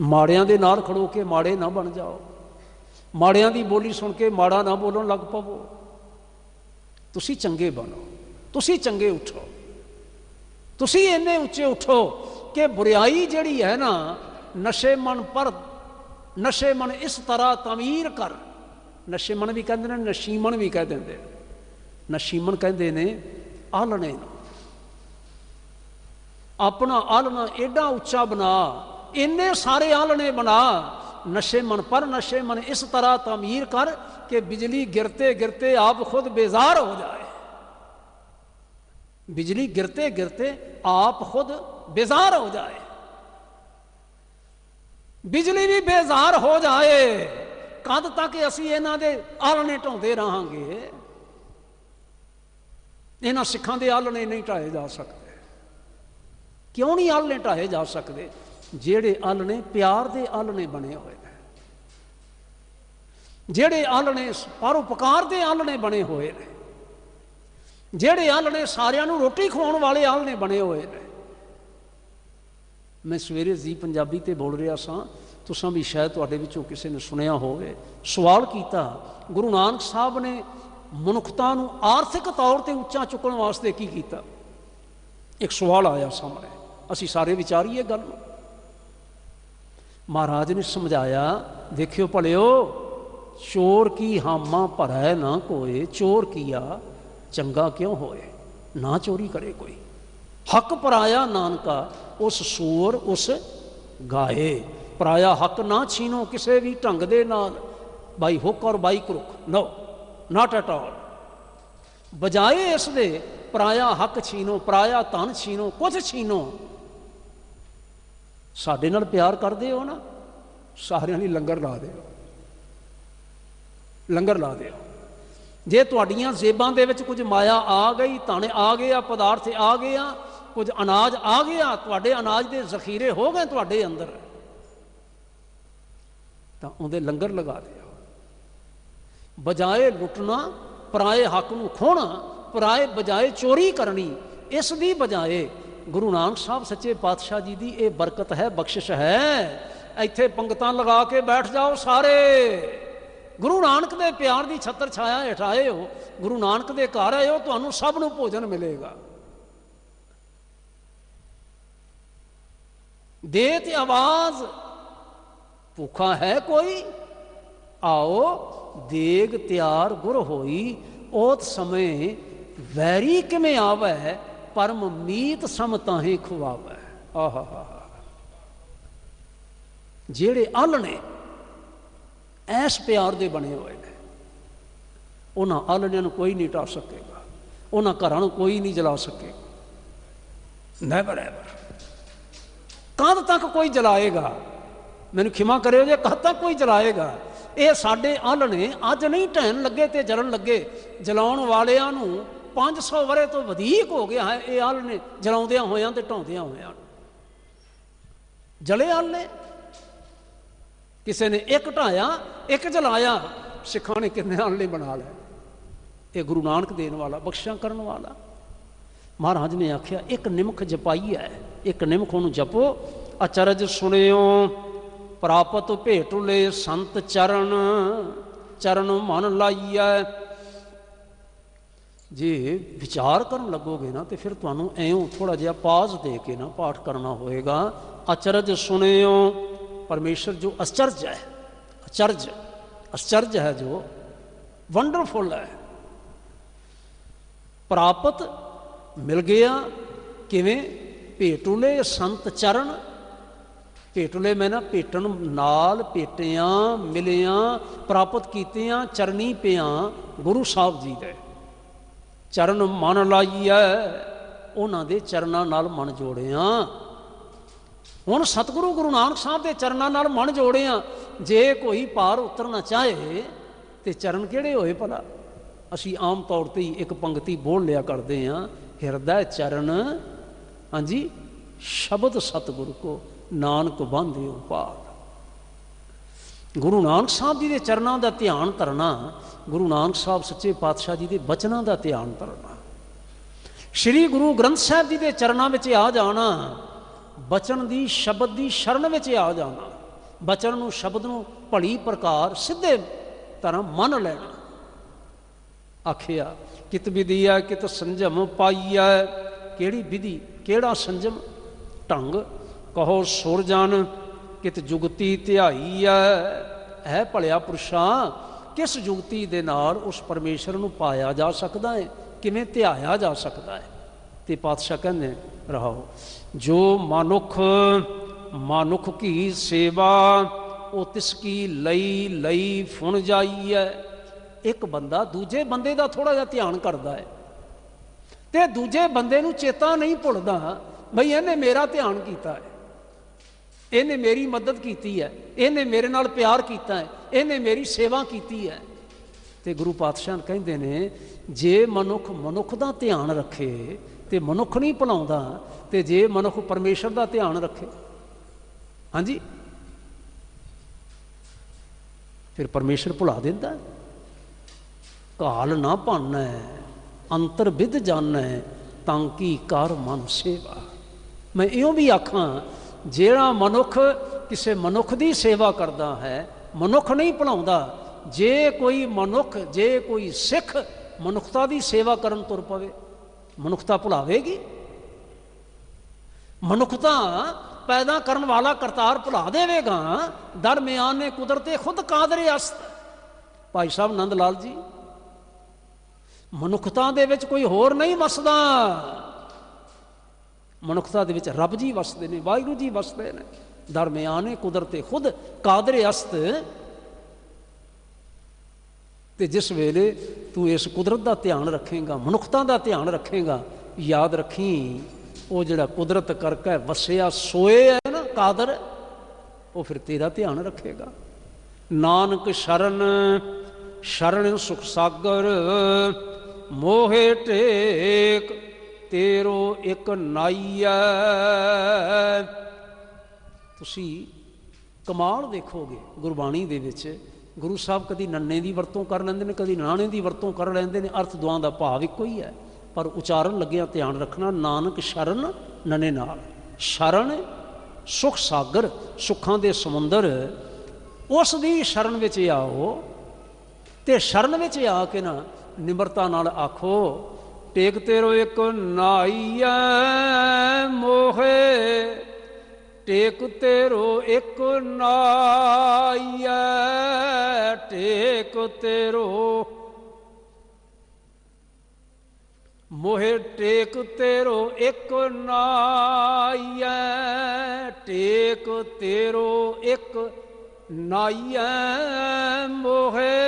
ਮਾੜਿਆਂ ਦੇ ਨਾਲ ਖੜੋ ਕੇ ਮਾੜੇ ਨਾ ਬਣ ਜਾਓ, ਮਾੜਿਆਂ ਦੀ ਬੋਲੀ ਸੁਣ ਕੇ ਮਾੜਾ ਨਾ ਬੋਲਣ ਲੱਗ ਪਵੋ। ਤੁਸੀਂ ਚੰਗੇ ਬਣੋ, ਤੁਸੀਂ ਚੰਗੇ ਉੱਠੋ, ਤੁਸੀਂ ਇੰਨੇ ਉੱਚੇ ਉੱਠੋ ਕਿ ਬੁਰਾਈ ਜਿਹੜੀ ਹੈ ਨਾ, ਨਸ਼ੇ ਮਨ ਪਰ ਨਸ਼ੇ ਮਨ ਇਸ ਤਰ੍ਹਾਂ ਤਮੀਰ ਕਰ, ਨਸ਼ੇ ਮਨ ਵੀ ਕਹਿੰਦੇ ਨੇ, ਨਸ਼ੀਮਨ ਵੀ ਕਹਿ ਦਿੰਦੇ। ਨਸ਼ੀਮਨ ਕਹਿੰਦੇ ਨੇ ਆਲਣੇ ਨੂੰ, ਆਪਣਾ ਆਲਣਾ ਏਡਾ ਉੱਚਾ ਬਣਾ, ਇੰਨੇ ਸਾਰੇ ਆਲਣੇ ਬਣਾ। नशे मन पर नशे मन इस तरह तमीर कर कि बिजली गिरते गिरते आप खुद बेजार हो जाए। बिजली गिरते गिरते आप खुद बेजार हो जाए, बिजली भी बेजार हो जाए। कद तक असी इन्हां दे आलने ढाउंदे रहांगे? इन्हां सिखां दे आलने नहीं ढाए जा सकते। क्यों नहीं आलने ढाए जा सकते? ਜਿਹੜੇ ਆਲਣੇ ਪਿਆਰ ਦੇ ਆਲਣੇ ਬਣੇ ਹੋਏ ਨੇ, ਜਿਹੜੇ ਆਲਣੇ ਪਰਉਪਕਾਰ ਦੇ ਆਲਣੇ ਬਣੇ ਹੋਏ ਨੇ, ਜਿਹੜੇ ਆਲਣੇ ਸਾਰਿਆਂ ਨੂੰ ਰੋਟੀ ਖਵਾਉਣ ਵਾਲੇ ਆਲਣੇ ਬਣੇ ਹੋਏ ਨੇ। ਮੈਂ ਸਵੇਰੇ ਜ਼ੀ ਪੰਜਾਬੀ ਤੇ ਬੋਲ ਰਿਹਾ ਸਾਂ, ਤੁਸੀਂ ਵੀ ਸ਼ਾਇਦ ਤੁਹਾਡੇ ਵਿੱਚੋਂ ਕਿਸੇ ਨੇ ਸੁਣਿਆ ਹੋਵੇ। ਸਵਾਲ ਕੀਤਾ ਗੁਰੂ ਨਾਨਕ ਸਾਹਿਬ ਨੇ ਮਨੁੱਖਤਾ ਨੂੰ ਆਰਥਿਕ ਤੌਰ ਤੇ ਉੱਚਾ ਚੁੱਕਣ ਵਾਸਤੇ ਕੀ ਕੀਤਾ? ਇੱਕ ਸਵਾਲ ਆਇਆ ਸਾਹਮਣੇ, ਅਸੀਂ ਸਾਰੇ ਵਿਚਾਰੀਏ ਗੱਲ ਨੂੰ। महाराज ने समझाया, देखियो भलियो, चोर की हामा भरै ना कोई, चोर किया चंगा क्यों होए, ना चोरी करे कोई। हक पराया नानका उस सूर उस गाए, पराया हक ना छीनो किसी भी ढंग दे नाल, बाई हुक और by crook, no not at all. बजाए इस दे पराया हक छीनो, पराया धन छीनो, कुछ छीनो। ਸਾਡੇ ਨਾਲ ਪਿਆਰ ਕਰਦੇ ਹੋ ਨਾ, ਸਾਰਿਆਂ ਲਈ ਲੰਗਰ ਲਾ ਦਿਓ, ਲੰਗਰ ਲਾ ਦਿਓ। ਜੇ ਤੁਹਾਡੀਆਂ ਜੇਬਾਂ ਦੇ ਵਿੱਚ ਕੁਝ ਮਾਇਆ ਆ ਗਈ, ਧਨ ਆ ਗਿਆ, ਪਦਾਰਥ ਆ ਗਿਆ, ਕੁਝ ਅਨਾਜ ਆ ਗਿਆ, ਤੁਹਾਡੇ ਅਨਾਜ ਦੇ ਜ਼ਖੀਰੇ ਹੋ ਗਏ ਤੁਹਾਡੇ ਅੰਦਰ, ਤਾਂ ਉਹਦੇ ਲੰਗਰ ਲਗਾ ਦਿਓ। ਬਜਾਏ ਲੁੱਟਣਾ, ਪਰਾਏ ਹੱਕ ਨੂੰ ਖੋਹਣਾ, ਪਰਾਏ ਬਜਾਏ ਚੋਰੀ ਕਰਨੀ, ਇਸ ਦੀ ਬਜਾਏ गुरु नानक साहब सच्चे पातशाह जी की यह बरकत है, बख्शिश है। इत्थे पंगतां लगा के बैठ जाओ सारे, गुरु नानक दे प्यार की छत्र छाया हेठ आए हो, गुरु नानक दे घर आए हो, तुहानूं सब नूं भोजन मिलेगा। दे ते आवाज, भूखा है कोई, आओ देग त्यार गुर होई, ओत समय वैरी किवें आवे, परम मीत सम ताहे खुआवै। आहा हा हा, जेड़े आलने ऐस प्यार दे बने हुए ने, उन्हां आलणियां नूं कोई नहीं ढा सकेगा, उन्हां घरां नूं कोई नहीं जला सकेगा। Never ever. कद तक कोई जलाएगा? मैनूं खिमा करियो जे, कद तक कोई जलाएगा? ये साडे आलणे अज नहीं ढहन लगे ते जलन लगे, जलाउण वालियां नूं 500 वरे तो वधीक हो गया है ये आलने जलाउंदियां होयां ते ढाउंदियां होयां। जले आलने किसी ने एक ढाया एक जलाया, सिखां ने कितने आलने बना लिया। ये गुरु नानक देने वाला, बख्शिश करने वाला। महाराज ने आख्या एक निमख जपाई है, एक निमख उन्होंने जपो। अचरज सुनियो प्रापत भेटुले संत चरण, चरण मन लाइया। जे विचार कर लगोगे ना तो फिर तुहानूं ऐं थोड़ा जिहा पाज दे के ना पाठ करना होएगा। अचरज सुनियो, परमेश्वर जो आश्चर्य है, आश्चर्य है, जो वंडरफुल है। प्राप्त मिल गया किवें? भेटुले संत चरण, भेटुले मैं ना भेटन नाल भेटियां मिलियां, प्राप्त कीतियां चरनी पियां गुरु साहब जी दे। चरण मन लाइया, उन्हां दे चरनां नाल मन जोड़िया। हुण सतगुरु गुरु नानक साहब के चरनां नाल मन जोड़िया। जे कोई पार उतरना चाहे तो चरण किहड़े होए भला? असी आम तौर पर ही एक पंक्ति बोल लिया करते हैं, हिरदै चरण हाँ जी शब्द सतगुरु को नानक बांधे उपाद। गुरु नानक साहब जी के चरणों का ध्यान करना, गुरु नानक साहब सच्चे पातशाह जी के बचनों का ध्यान करना, श्री गुरु ग्रंथ साहब जी के चरणों में आ जाना, बचन की शब्द की शरण में आ जाना, बचन नूं शब्द नूं भली प्रकार सीधे तरह मन लेना। आखिया कित विधि है कित संजम पाई है, केड़ी विधि केड़ा संजम ढंग कहो सुरजन, कित जुगती ध्याई है भलिया पुरुषा किस जुगती दे नाल उस परमेश्वर नूं पाया जा सकता है, किवें ध्याया जा सकता है। तो पातशाह कहने रहो, जो मनुख मनुख की सेवा वो तिसकी लई लई फुण जाई है। एक बंदा दूजे बंदे का थोड़ा जिहा ध्यान करता है तो दूजे बंदे नूं चेता नहीं भुलदा बई इहने मेरा ध्यान किया है, इहने मेरी मदद की है, इहने मेरे नाल प्यार किया है, इहने मेरी सेवा की है। तो गुरु पातशाह कहते हैं, जे मनुख मनुख का ध्यान रखे तो मनुख नहीं भुलाउंदा, तो जे मनुख परमेश्वर का ध्यान रखे, हाँ जी, फिर परमेश्वर भुला देंदा। काल ना भाना अंतर विद जाना तांकी कर मन सेवा। मैं इं भी आखां, जेड़ा मनुख किसी मनुख की सेवा करता है मनुख नहीं भुलाउंदा। जे कोई मनुख, जे कोई सिख मनुखता की सेवा करन तुर पवे, मनुखता भुलावेगी? मनुखता पैदा करन वाला करतार भुला देवेगा। दरम्याने कुदरते खुद कादरे अस्त। भाई साहब नंद लाल जी, मनुखता दे विच कोई होर नहीं वसदा, मनुखता दे विच रब जी वसदे ने, वाहिगुरू जी वसदे ने। दरम्याने कुदरते खुद कादरे अस्त। ते जिस वेले तू इस कुदरत का ध्यान रखेगा, मनुखता का ध्यान रखेगा, याद रखी वो जिहड़ा कुदरत करके वसिया सोए है ना कादर, वो फिर तेरा ध्यान रखेगा। नानक शरण शरण सुख सागर, मोहे टेक तेरो एक नाईया। तुसी कमाल देखोगे गुरबाणी दे विच, गुरु साहब कभी नन्ने की वरतों कर लेंदे ने, कभी नाणे की वरतों कर लेंदे ने। अर्थ दुआं दा भाव इक्को ही है, पर उचारण लग्या ध्यान रखना। नानक शरण नने नाल, शरण सुख सागर, सुखां दे समुंदर, उस दी शरण विच आओ। ते शरण विच आके ना निमरता नाल आखो, टेक तेरो एक नाईया मोहे, टेक तेरो एक नाईया, टेक तेरो मोहे, टेक तेरो एक नाईया, टेक तेरो एक नाईया मोहे,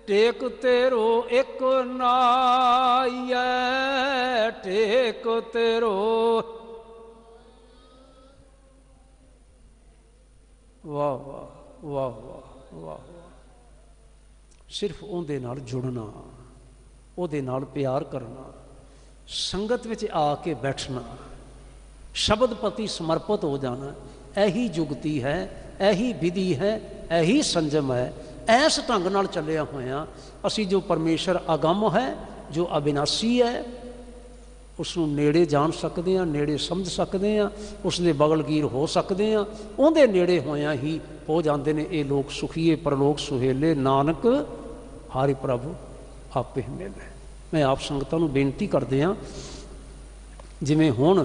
टेक तेरो एक नाईया, टेक तेरो। वाह वाह वाह वाह वाह। सिर्फ उहदे नाल जुड़ना, उहदे नाल प्यार करना, संगत विच आके बैठना, शब्द प्रति समर्पित हो जाना, यही जुगती है, यही विधि है, यही संजम है। इस ढंग नाल चलिया होया असी जो परमेश्वर अगम है, जो अविनाशी है, उसनूं नेड़े जान सकते हैं, नेड़े समझ सकते हैं, उसके बगलगीर हो सकते हैं। उहदे नेड़े होया ही हो जाते हैं ये लोग सुखीए परलोक सुहेले, नानक हरि प्रभु आपे मिले। मैं आप संगतां नूं बेनती करदे हां, जिवें हुण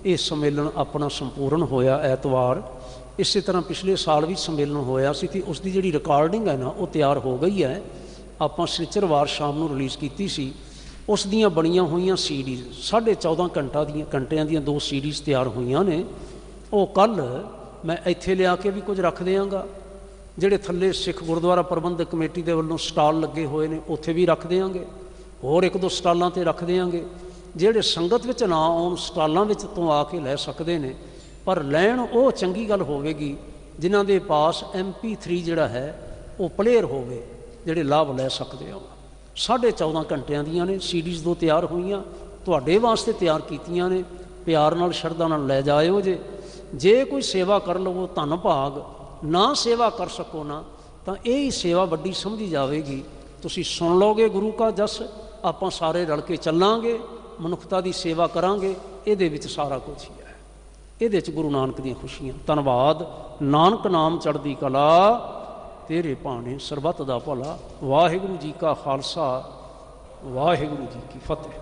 ये सम्मेलन अपना संपूर्ण होया ऐतवार, इस तरह पिछले साल भी सम्मेलन होया सी ते उसकी जिहड़ी रिकॉर्डिंग है ना वो तैयार हो गई है। आपां शनिचरवार शाम नूं रिलीज़ कीती सी। उस दियां बणियां होईयां सीडीज़ 14.5 घंटियां दियां 2 सीडीज़ तैयार होईयां ने। वो कल मैं इत्थे लिया के भी कुछ रख देंगा, जिहड़े थल्ले सिख गुरुद्वारा प्रबंधक कमेटी के वल्लों स्टाल लगे हुए हैं उत्थे भी रख देंगे, होर 1-2 स्टालों ते रख देंगे। जिहड़े संगत विच ना आउण स्टालों विच तो आके लै सकते हैं, पर लैण वो चंगी गल होवेगी जिन्हां दे पास MP3 जिहड़ा है वो प्लेयर होवे, जिहड़े लाभ लै सकते हो। 14.5 घंटियां दियां ने सीडीज़ 2 तैयार होईयां, तुहाडे वास्ते तैयार कीतियां ने। प्यार नाल शरधा नाल लै जाओ। जे कोई सेवा कर लवो धन भाग, ना सेवा कर सको ना तो यही सेवा वड्डी समझी जाएगी। तुसीं सुन लोगे गुरु का जस, आपां सारे रल के चलांगे, मनुखता की सेवा करांगे। इहदे विच सारा कुछ ही है, इहदे च गुरु नानक दी खुशियां। धन्नवाद। नानक नाम चढ़दी कला, तेरे भाने सरबत दा भला। वाहिगुरू जी का खालसा, वाहिगुरू जी की फतेह।